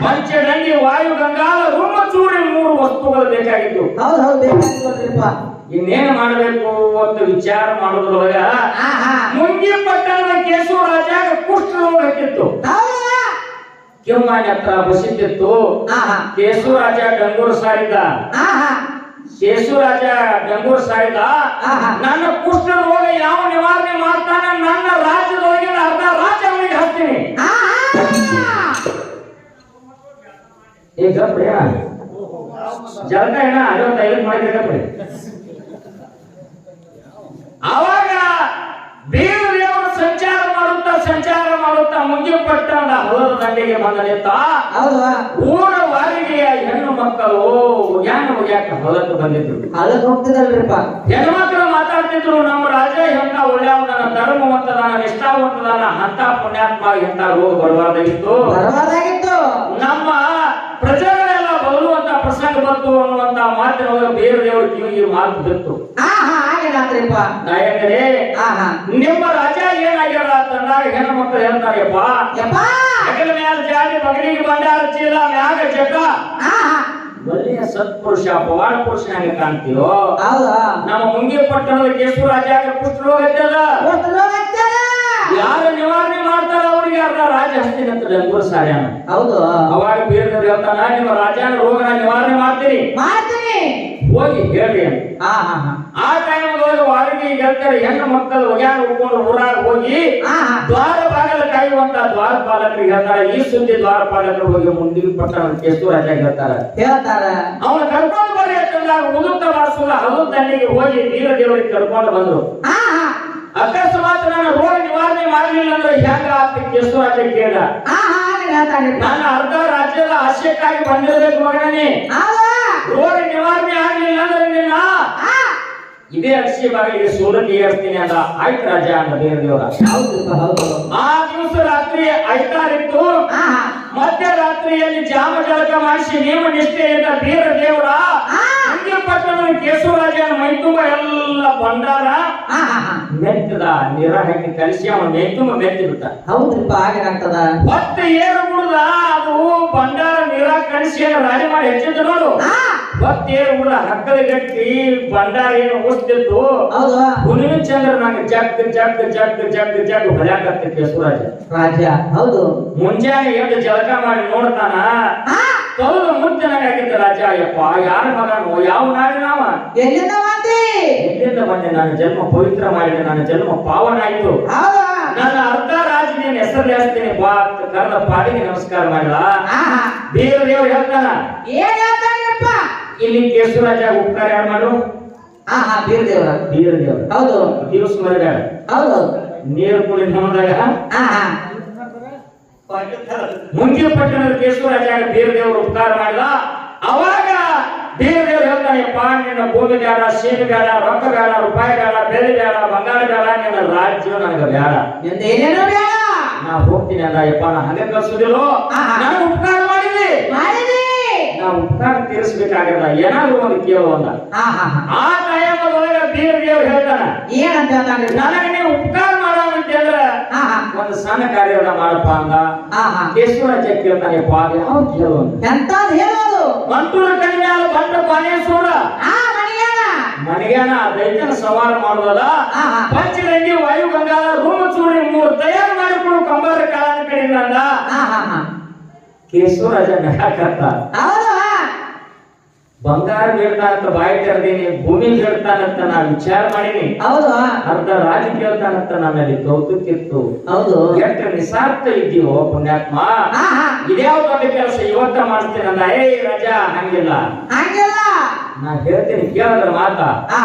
ಪಂಚಗಂಗಿ ವಾಯು ಗಂಗಾಳ ರುಮ ಚೂಡಿ 3 ವಸ್ತುಗಳು ಬೇಕಾಗಿದ್ದು ಹೌದು ಹೌದು ಬೇಕಾಗಿ ನೋಡ್ರಿಪ್ಪ ಇನ್ನೇನು ಮಾಡಬೇಕು ಅಂತ ವಿಚಾರ ಮಾಡೋದ್ರೊಳಗ ಆಹಾ ಮುಂಗಿ ಪಟ್ಟಣದ ಕೇಶವ ರಾಜಾಗ ಕುಷ್ಠ ರೋಗ ಹತ್ತಿತ್ತು ಹೌದು ಕೆಮ್ಮಾನಿ ಹತ್ರ ಬಸಿತ್ತಿತ್ತು ಆಹಾ ಕೇಶವ ರಾಜ ಗಂಗೂರು ಸಾರಿದ ಆಹಾ ಕೇಶವ ರಾಜ ಗಂಗೂರು ಸಾರಿದ ಆಹಾ. ನನ್ನ ಕುಷ್ಠ ರೋಗ ಯಾವ ನಿವಾರಣೆ ಮಾಡ್ತಾನೆ ನನ್ನ ರಾಜ್ಯದೊಳಗಿನ ಅರ್ಧ ರಾಜ್ಯ ಅವನಿಗೆ ಹಚ್ತೀನಿ ಆಹಾ ಈಗ ಪ್ರಿಯ ಜಳಕ ಏನ 55 ಮಾಡಿದ್ರೆ ಅವಾಗ ಬೀರ ದೇವರು ಸಂಚಾರ ಮಾಡುತ್ತಾ ಮುಂಗಿಪಟ್ಟಣದ ಹೊಲದ ದಂಡೆಗೆ ಬಂದ ನಿಂತ ಹೌದು ಊರ ವಾರಿಗೆಯ ಹೆಣ್ಣು ಮಕ್ಕಳು ಯಾಕ ಹೊಲಕ್ಕೆ ಬಂದಿದ್ರು ಅದಕ್ಕೆ ಹೋಗ್ತಿದಲ್ರಿಪ್ಪ ಹೆಣ್ಮಕ್ಳು ಮಾತಾಡ್ತಿದ್ರು ನಮ್ಮ ರಾಜ ಎಂತ ಒಳ್ಳೆಯವನ ಧರ್ಮವಂತದಾನ ನಿಷ್ಠಾವಂತದಾನ ಅಂತ ಪುಣ್ಯಾತ್ಮ ಎಂತ ರೋಗ ಬರಬಾರ್ದಾಗಿತ್ತು ಬರಬಾರ್ದಾಗಿತ್ತು ನಮ್ಮ ಪ್ರಜೆಗಳೆಲ್ಲ ಬದಲುವಂತ ಪ್ರಸಂಗ ಬಂತು ಅನ್ನುವಂತ ಮಾತಿನೊಳಗೆ ಬೇರೆ ದೇವರು ಕಿವಿಗೆ ಮಾತು ಬಿತ್ತು ಆಹಾ ಹಾಗೇನಾತ್ರಿಪ್ಪ ನಾಯಕರೇ ಆಹಾ ನಿಮ್ಮ ರಾಜ ಏನಾಗ್ಯಾರ ಅಂತಂದಾಗ ಹೆಣ್ಣು ಮಕ್ಕಳು ಹೇಳ್ತಾರಪ್ಪ ಯಪ್ಪ ಹೆಗಲ ಮ್ಯಾಲ ಜಾಡಿ ಮಗನಿಗೆ ಬಂಡಾರ ಚೀಲ ಮ್ಯಾಗ ಜಗ ಆಹಾ ಒಳ್ಳೆಯ ಸತ್ಪುರುಷ ಪವಾಡ ಪುರುಷನಾಗ ಕಾಣ್ತೀವೋ ಹೌದಾ ನಮ್ಮ ಮುಂಗೆ ಪಟ್ಟಣದ ಕೇಶವ ರಾಜಾಗ ಕುಷ್ಠರೋಗ ಇದ್ದದ ಎಷ್ಟು ಲೋಕ ಹಚ್ಚಾರ? ಯಾರು ನಿವಾರಣೆ ಮಾಡ್ತಾರ ಅವ್ರಿಗೆ ಅರ್ಧ ರಾಜ ಹಸ್ತಿನ ಗಂಗೂರು ಸಾರ್ಯಾನ ಹೌದು ಅವಾಗ ಬೇರೆದವ್ರು ಹೇಳ್ತಾನ ನಿಮ್ಮ ರಾಜನ ರೋಗನ ನಿವಾರಣೆ ಮಾಡ್ತೀನಿ ಮಾಡ್ತೀನಿ ಹೋಗಿ ಹೇಳ್ರಿ ಅಂತ. ಆಹಾ ಆ ಟೈಮ್ ವಾರಿಗೆ ಹೇಳ್ತಾರೆ ಹೆಣ್ಣು ಮಕ್ಕಳು ಒಗ್ಯಾನ ಉಟ್ಕೊಂಡು ಊರಾಗ ಹೋಗಿ ಆಹಾ ದ್ವಾರ ಬಾಗಲ ಕಾಯುವಂತ ದ್ವಾರಪಾಲಕರಿಗೆ ಹೇಳ್ತಾರೆ ಈ ಸುದ್ದಿ ದ್ವಾರಪಾಲಕರು ಹೋಗಿ ಮುಂದಿನ ಪಟ್ಟಣ ಕೇಶವ ರಾಜ ಹೇಳ್ತಾರೆ ಹೇಳ್ತಾರ ಅವನು ಕರ್ಕೊಂಡು ಬರ್ರಿ ಅಂತಂದಾಗ ಉದುತ್ತ ಬಾರಿಸುವ ಹಲವು ದಂಡಿಗೆ ಹೋಗಿ ವೀರ ದೇವರಿಗೆ ಕರ್ಕೊಂಡು ಬಂದ್ರು ಆಹಾ ಅಕಸ್ಮಾತ್ ನಾನು ರೋಗ ನಿವಾರಣೆ ಮಾಡಲಿಲ್ಲ ಅಂದ್ರೆ ಹೆಂಗ ಅಂತ ಕೇಶವ ರಾಜ ಕೇಳ ಆಹಾ ಹೇಳ್ತಾನಿಪ್ಪ ನಾನು ಅರ್ಧ ರಾಜ್ಯದ ಆಶಯಕ್ಕಾಗಿ ಬಂದಿರಬೇಕು ಮಗನೇ ಹೌದಾ ರೋಗ ನಿವಾರಣೆ ಆಗಲಿಲ್ಲ ಅಂದ್ರೆ ನಿನ್ನ ಆ ಇದೇ ಅಕ್ಷಿ ಬಾಗಿಲಿಗೆ ಸೂರಕ್ಕೆ ಏರ್ತೀನಿ ಅಂದ ಆಯ್ತು ರಾಜ ಅಂದ ಬೇರೆ ದೇವರ ಹೌದ್ರಿಪ್ಪ ಹೌದು ಆ ದಿವಸ ರಾತ್ರಿ ಐತಾರಿತ್ತು ಆಹಾ ಮಧ್ಯರಾತ್ರಿಯಲ್ಲಿ ಜಾಮ ಜಳಕ ಮಾಡಿಸಿ ನೇಮ ನಿಷ್ಠೆಯಿಂದ ಬೀರ ದೇವರ ಪಟ್ಟಣದ ಕೇಶವರಾಜನ ಮೈ ತುಂಬ ಎಲ್ಲ ಬಂಡಾರ ಆಹಾ ಮೆತ್ತದ ನೀರ ಹಾಕಿ ಕಲಿಸಿ ಅವನ ಮೈ ತುಂಬ ಮೆತ್ತಿ ಬಿಟ್ಟ ಹೌದ್ರಿಪ್ಪ ಹಾಗೇನಾಗ್ತದ ಮತ್ತೆ ಏರು ಬಿಡುದ ಅದು ಬಂಡಾರ ನೀರ ಕಲಿಸಿ ರಾಡಿ ಮಾಡಿ ಹೆಚ್ಚಿದ್ದು ನೋಡು ಮತ್ತೆ ಊರ ಹಕ್ಕದ ಗಟ್ಟಿ ಬಂಡಾರ ಏನು ಉಳಿಸ್ತಿತ್ತು ಹೌದು ಹುಣ್ಣಿಮೆ ಚಂದ್ರ ನಂಗೆ ಜಗ್ ಹೊಳ್ಯಾಕತ್ತ ಕೇಶವರಾಜ ರಾಜ ಹೌದು ಮುಂಜಾನೆ ಎದ್ದು ಜಳಕ ಮಾಡಿ ನೋಡ್ತಾನ ತೊಳೆದು ಮುದ್ದನಾಗಿದ್ದ ರಾಜ ಅಯ್ಯಪ್ಪ ಯಾರ ಮಗನು ಯಾವ ನಾಡಿನವ ಎಲ್ಲಿಂದ ಬಂದಿ ಎಲ್ಲಿಂದ ಬಂದೆ ನನ್ನ ಜನ್ಮ ಪವಿತ್ರ ಮಾಡಿದೆ ನನ್ನ ಜನ್ಮ ಪಾವನ ಆಯ್ತು ಹೌದಾ ನನ್ನ ಅರ್ಧ ರಾಜ ನೀನ್ ಹೆಸರು ಜಾಸ್ತಿನಿ ಬಾ ಕರ್ದ ಪಾಡಿಗೆ ನಮಸ್ಕಾರ ಮಾಡಿದ ಆಹಾ ದೇವ್ರು ಹೇಳ್ತಾನ ಏನ್ ಹೇಳ್ತಾನಪ್ಪ ಇಲ್ಲಿ ಕೇಶವರಾಜ ಉಪಕಾರ ಯಾರು ಮಾಡು ಆಹಾ ಬೀರದೇವ್ರ ಬೀರ ದೇವ್ರು ಹೌದು ದಿವಸ ಮರಿಬೇಡ ಹೌದು ನೀರು ಕುಡಿ ನಮ್ಮದಾಗ ಹಾ ಹಾ ಮುಂಗಿ ಪಟ್ಟಣದ ಕೇಶವರಾಜ ಬೀರ್ ದೇವರು ಉಪಕಾರ ಮಾಡಿದ. ಅವಾಗ ಬೀರ್ ದೇವ್ರು ಹೇಳ್ತಾನೆಪ್ಪ, ನಿನ್ನ ಭೂಮಿ ಬೇಡ, ಸೀಮೆ ಬೇಡ, ರೊಕ್ಕ ಬೇಡ, ರೂಪಾಯಿ ಬೇಡ, ಬೆಲೆ ಬೇಡ, ಬಂಗಾರ ಬೇಡ, ನಿನ್ನ ರಾಜ್ಯ ನನಗೆ ಬೇಡ, ಏನೇನೋ ಬೇಡ, ನಾ ಹೋಗ್ತೀನಿ ಅಂದಪ್ಪ. ನಾ ಹಂಗೆ ಕಳ್ಸುದಿಲ್ಲೋ, ನನಗೆ ಉಪಕಾರ ಮಾಡಿದಿ, ನಾ ಉಪಕಾರ ತೀರಿಸ್ಬೇಕಾಗಿಲ್ಲ, ಏನಾದ್ರು ಒಂದು ಕೇಳು ಅಂದ. ಆ ಟೈಮದೊಳಗೆ ಬೀರ್ ದೇವ್ರು ಹೇಳ್ತಾನ, ಏನಂತ ಹೇಳ್ತಾನೆ, ನನಗೆ ನೀವು ಉಪಕಾರ ಮಾಡೋದಂತಂದ್ರ ಒಂದು ಸಣ್ಣ ಕಾರ್ಯವನ್ನ ಮಾಡಪ್ಪ ಅಂದ. ಕೇಶವರಾಜ ಕೇಳ್ತಾನೆಪ್ಪ, ಅದು ಯಾವ ಕೇಳು ಎಂತ ಹೇಳೋದು, ಮಂಟೂರ ಕನ್ಯಾಲ ಬಂಟ ಪಾನೇಶ್ವರ ಮಣಿಗ್ಯಾನ ದೈತ್ಯನ ಸವಾರ ಮಾಡುದಲ್ಲ, ಪಂಚಗಂಗಿ ವಾಯು ಗಂಗಾಳ ರೂಮ ಚೂರಿ 3 ತಯಾರು ಮಾಡಿಕೊಂಡು ಕಂಬಾರ ಕಾಲನ ಕಡೆಯಿಂದ ಅಂದ. ಕೇಶವರಾಜ ನಡಕತ್ತ ಬಂಗಾರ ಬೇಡ್ತಾನಂತ ಬಾಯಿ ತೆರೆದೀನಿ, ಭೂಮಿ ಬೇಡ್ತಾನಂತ ನಾ ವಿಚಾರ ಮಾಡೀನಿ, ಹೌದು ಅರ್ಧ ರಾಜ ಕೇಳ್ತಾನಂತ ನನ್ನಲ್ಲಿ ಕೌತುಕ ಇತ್ತು. ಹೌದು ಎಷ್ಟು ನಿಸಾರ್ಥ ಇದ್ದೀವೋ ಪುಣ್ಯಾತ್ಮ, ಇದ್ಯಾವ ದೊಡ್ಡ ಕೆಲಸ ಇವತ್ತ ಮಾಡ್ತೀನಿ ಅಂದ. ಏ ರಾಜ ಹಂಗಿಲ್ಲ, ನಾ ಹೇಳ್ತೀನಿ ಕೇಳಿದ್ರ ಮಾತ.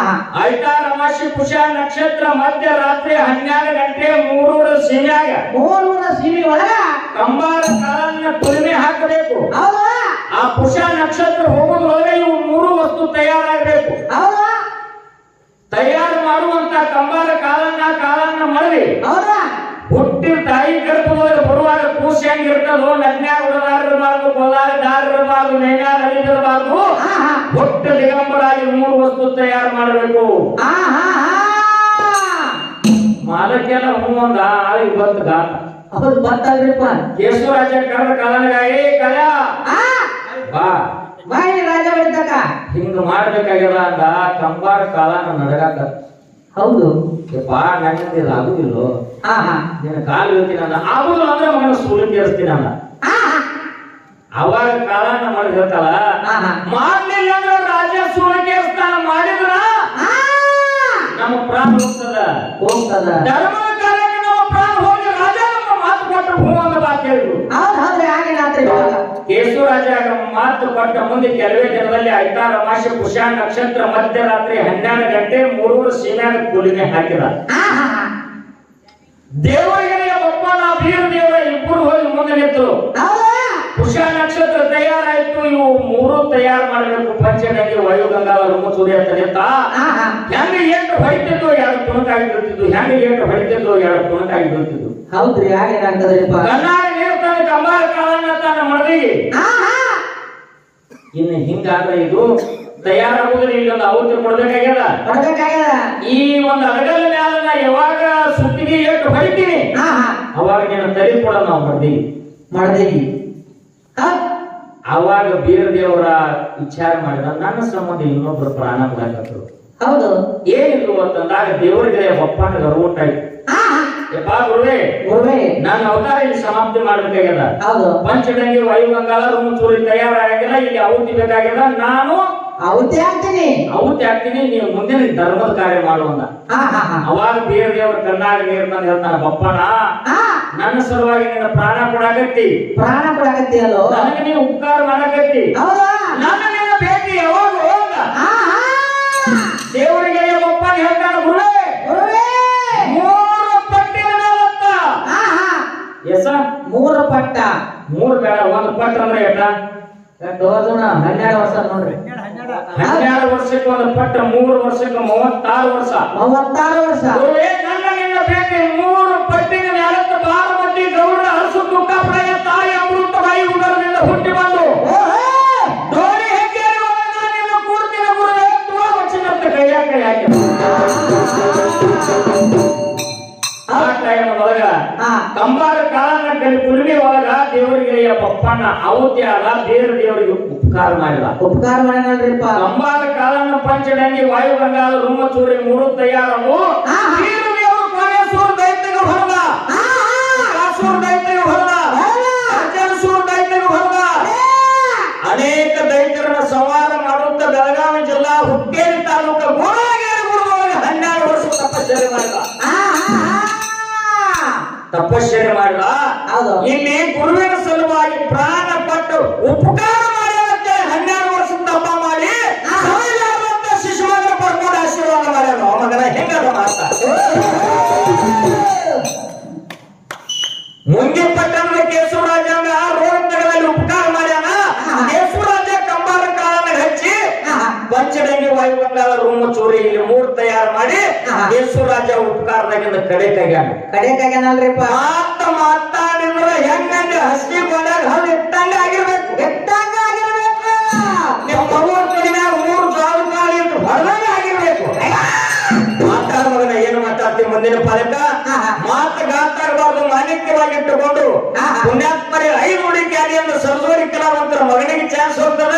ಐತಾರ ಅಮಾಸಿ ಪುಷ ನಕ್ಷತ್ರ ಮಧ್ಯರಾತ್ರಿ 12 ಗಂಟೆ 3 ಸೀಮ್ಯಾಗ 3 ಸೀಮೆ ಒಳಗ ಕಂಬಾರ ಕಾಲನ್ನ ಕುಲುಮೆ ಹಾಕಬೇಕು. ಆ ಪುಷ ನಕ್ಷತ್ರ ಹೋಗೋದ್ರೊಳಗೆ ಇವು 3 ವಸ್ತು ತಯಾರಾಗಬೇಕು. ತಯಾರು ಮಾಡುವಂತ ಕಂಬಾರ ಕಾಲನ್ನ ಮಳವಿ ಹುಟ್ಟಿದ ತಾಯಿ ಗರ್ಭದೊಳಗೆ ಬರುವಾಗ ಕೂಸಿ ಹೆಂಗಿರ್ತದೋ, ನಗ್ನ್ಯಾಗ ಉಡದಾರ ಇರಬಾರ್ದು, ಕೊಲಾರ ದಾರ ಇರಬಾರ್ದು, ನೇಣ್ಯಾಗ ಅರಿದಿರಬಾರ್ದು, ಹುಟ್ಟ ದಿಗಂಬರಾಗಿ 3 ವಸ್ತು ತಯಾರು ಮಾಡಬೇಕು. ಮಾಲಕ್ಕೆಲ್ಲ ಹೂ ಒಂದ ಆಳಿಗೆ ಬಂತ ಗಾತ. ಅವ್ರು ಬರ್ತಾರ್ರಿಪ್ಪ. ಕೇಶವರಾಜ ಕರೆದ ಕಾಲನಗಾಯಿ ಕಲ ಬಾ ಬಾಯಿ ರಾಜ ಬಿಡ್ತಕ್ಕ ಹಿಂಗ ಮಾಡ್ಬೇಕಾಗ್ಯದ ಅಂದ. ಕಂಬಾರ ಕಾಲನ ನಡಗಾಕ. ಹೌದು ಬಾ, ನನ್ನಿಂದ ಆಗುದಿಲ್ಲೋ, ನಿನ್ನ ಕಾಲು ಹೇಳ್ತೀನಿ ಅಂದ. ಆಗುದಿಲ್ಲ ಅಂದ್ರೆ ಮಗನ ಸುಳ್ಳು ಕೇಳಿಸ್ತೀನಿ ಅಂದ. ಅವಾಗ ಕಾಲನ ಮಾಡಿ ಹೇಳ್ತಾಳ, ಮಾಡ್ಲಿಲ್ಲ ಅಂದ್ರೆ ರಾಜ ಸುಳ್ಳು ಕೇಳಿಸ್ತಾನ, ಮಾಡಿದ್ರ ನಮ್ಮ ಪ್ರಾಣ ಹೋಗ್ತದ. ಧರ್ಮದ ಕಾರ್ಯಕ್ಕೆ ನಮ್ಮ ಪ್ರಾಣ ಹೋಗಿ ರಾಜ ನಮ್ಮ ಮಾತು ಕೊಟ್ಟರು ಹೂ ಅಂತ ಮಾತು ಹೇಳಿದ್ರು. ಕೇಶವರಾಜ ಮಾತು ಕೊಟ್ಟ ಮುಂದೆ ಕೆಲವೇ ದಿನದಲ್ಲಿ ಐತಾರ ಅಮಾವಾಸ್ಯೆ ಪುಷ್ಯ ನಕ್ಷತ್ರ ಮಧ್ಯರಾತ್ರಿ 12 ಗಂಟೆ 3 ಸೀಮ್ಯಾಗ ಕುಲಿಮೆ ಹಾಕಿದ. ದೇವರಿಗೆ ಒಪ್ಪನ ಬೀರ್ ದೇವರ ಇಬ್ಬರು ಹೋಗಿ ಮುಂದೆ ನಿಂತರು. ಪುಷ್ಯ ನಕ್ಷತ್ರ ತಯಾರಾಯ್ತು, ಇವು 3 ತಯಾರು ಮಾಡಬೇಕು. ಪಂಚಗಂಗೆ ವಾಯು ಗಂಗಾಳ ರೂಮ ಸೂರ್ಯ ಅಂತ ನಿಂತ. ಹೆಂಗ ಏಟು ಹೊಡಿತಿದ್ದು 2 ತುಣುಕಾಗಿ ಬೀಳ್ತಿದ್ದು, ಹೆಂಗ ಏಟು ಹೊಡಿತಿದ್ದು 2 ತುಣುಕಾಗಿ ಬೀಳ್ತಿದ್ದು. ಹೌದ್ರಿ, ಕಣ್ಣಾಗಿ ನೀರು ತಂದು ಕಂಬಾರ ಕಾಲನ್ನ ತಾನ ಮಡದಿಗೆ ಇನ್ನು ಹಿಂಗಾದ್ರೆ ಇದು ತಯಾರಾಗುವುದಿಲ್ಲ. ಇಲ್ಲೊಂದು ಆಹುತಿ ಕೊಡ್ಬೇಕಾಗ್ಯದ. ಈ ಒಂದು ಅಡಗಲ ಮ್ಯಾಲ ಯಾವಾಗ ಸುತ್ತಿಗೆ ಏಟು ಹೊಡಿತೀನಿ ಅವಾಗ ನೀನು ತಲೆ ಕೊಡ ನಾವು ಮಡದಿಗೆ. ಅವಾಗ ಬೀರ್ ದೇವರ ವಿಚಾರ ಮಾಡಿದ, ನನ್ನ ಸಂಬಂಧ ಇನ್ನೊಬ್ರು ಪ್ರಾಣ ಬಿಡಕತ್ತರು. ಹೌದು, ಏನಿದ್ರು ಅಂತಂದಾಗ ದೇವರಿಗೆ ಒಪ್ಪಂದ ಗರ್ವಟ್ಟಾಯ್ತು. ಗುರುವೇ, ನಾನು ಅವತಾರ ಇಲ್ಲಿ ಸಮಾಪ್ತಿ ಮಾಡ್ಬೇಕಾಗ್ಯದ. ಪಂಚಗಂಗೆ ವಾಯು ಗಂಗಾಳ ರೂಮ ಚೂರಿ ತಯಾರಾಗಿಲ್ಲ, ಇಲ್ಲಿ ಆಹುತಿ ಬೇಕಾಗ್ಯದ. ನಾನು ಆಹುತಿ ಆಗ್ತೀನಿ, ನೀವು ಮುಂದಿನ ಧರ್ಮದ ಕಾರ್ಯ ಮಾಡುವಂದ. ಅವಾಗ ಬೇರೆ ದೇವ್ರ ಕಣ್ಣಾಗ ನೀರು ತಂದು ಹೇಳ್ತಾನ, ಬಪ್ಪಣ ನನ್ನ ಸಲುವಾಗಿ ನಿನ್ನ ಪ್ರಾಣ ಕೊಡಾಕತ್ತಿ ಅಲ್ಲೋ, ನನಗೆ ನೀವು ಉಪಕಾರ ಮಾಡಕತ್ತಿ, ನನ್ನ ನಿನ್ನ ಭೇಟಿ ಯಾವಾಗ ದೇವರಿಗೆ ಬಪ್ಪನ ಹೇಳ್ತಾನ. ಗುರುವೇ, 3 ಪಟ್ಟಿನ ಮೇಲತ್ತ. ಎಸ 3 ಪಟ್ಟ, 3 ಬೇಡ, 1 ಪಟ್ಟ ಅಂದ್ರೆ ಎಟ್ಟ? 12 ವರ್ಷ ನೋಡ್ರಿ. 12 ವರ್ಷಕ್ಕೆ 1 ಪಟ್ಟ, 3 ವರ್ಷಕ್ಕೆ 36 ವರ್ಷ. ಗುರುವೇ, ನನ್ನ ನಿನ್ನ ಭೇಟಿ 3 ಪಟ್ಟಿನ ಮೇಲತ್ತ. ಬಾರಮತಿ ಗೌಡ್ರ ಹಸು ದುಃಖ ಪ್ರಯ ತಾಯಿ ಅಮೃತ ಬಾಯಿ ಉದರದಿಂದ ಹುಟ್ಟಿ ಬಂದು ದೋಣಿ ಹೆಗ್ಗೇರಿ ಒಳಗ ನಿನ್ನ ಕೂರ್ತಿನ ಗುರುವೇ ತುವಾ ವಚನಂತ ಕೈಯಾಗ ಹಾಕಿ. ಆ ಟೈಮ್ ಒಳಗ ಕಂಬಾರ ಕಾಲನ ಕಲಿ ಕುಲುಮೆ ಒಳಗ ದೇವರಿಗೆ ಪಪ್ಪಣ್ಣ ಆಹುತಿ ಆದ. ಬೇರೆ ದೇವರಿಗೆ ಉಪಕಾರ ಮಾಡಿದ. ಕಂಬಾರ ಕಾಲನ ಪಂಚಗಂಗೆ ವಾಯು ಗಂಗಾಳ ರೂಮ ಚೂರಿ 3 ತಯಾರವು. ಬೀರ್ ದೇವರು ಕೊನೆಸೂರು ದೈತ್ಯಗೆ ಹೊರದ, ಕಾಸೂರು ದೈತ್ಯಗೆ ಹೊರದ, ಅರ್ಜನಸೂರು ದೈತ್ಯಗೆ ಹೊರದ. ಅನೇಕ ದೈತ್ಯರನ್ನ ಸವಾರ ಮಾಡುತ್ತ ಬೆಳಗಾವಿ ಜಿಲ್ಲಾ ಹುಕ್ಕೇರಿ ತಾಲೂಕು ಗೋಳಗೇರಿ ಗುರುವೊಳಗೆ 12 ವರ್ಷ ತಪಶ್ಚರ್ಯ ಮಾಡಿದ. ಇಲ್ಲಿ ಗುರುವಿನ ಸಲುವಾಗಿ ಪ್ರಾಣ ಪಟ್ಟು ಉಪಕಾರ ಮಾಡಿ 12 ವರ್ಷ ತಪ ಮಾಡಿ ಶಿಶುವನ್ನು ಪಡ್ಕೊಂಡು ಆಶೀರ್ವಾದ ಮಾಡ್ಯಾನ. ಮಗನ ಹೆಂಗದ ಮಾತ ಮುಂಗಿ ಪಟ್ಟಣದ ಕೇಶವರಾಜನ ರೋಗದಲ್ಲಿ ಉಪಕಾರ ಮಾಡ್ಯಾನ. ಕೇಶವರಾಜ ಕಂಬಾರ ಕಾಲನ ಹಚ್ಚಿ ಪಂಚಡಂಗಿ ವಾಯುಗಂಗಾಳ ರೂಮ ಚೂರಿ ಇಲ್ಲಿ 3 ತಯಾರು ಮಾಡಿ ಕೇಶವರಾಜ ಉಪಕಾರದಾಗಿಂದ ಕಡೆ ಕಡೆಕಾಗ್ಯಾನಲ್ರಿಪ್ಪ. ಮಾತಾಡಿದ್ರ ಹೆಂಗಂಗ ಹಸಿ ಗೋಡ್ಯಾಗ ಹಲ್ಲು ಇಟ್ಟಂಗ ಆಗಿರ್ಬೇಕು. ನಿಮ್ಮ ಮಗು ಕಡಿಮ್ಯಾಗ 3 ಜಾಲು ಕಾಲಿ ಇಟ್ಟು ಹೊರದಾಗ ಆಗಿರ್ಬೇಕು. ಮಾತಾಡ ಮಗನ ಏನು ಮಾತಾಡ್ತೀವಿ ಮುಂದಿನ ಪಾಲಕ ಮಾತು ಗಾತಾಗಬಾರ್ದು ಮಾನಿಕ್ಯವಾಗಿಟ್ಟುಕೊಂಡು ಪುಣ್ಯಾತ್ಮರಿ 5 ನುಡಿ ಕ್ಯಾಲಿಯನ್ನು ಸರ್ಜೋರಿ ಕಲಾವಂತರ ಮಗನಿಗೆ ಚಾನ್ಸ್ ಹೋಗ್ತದ.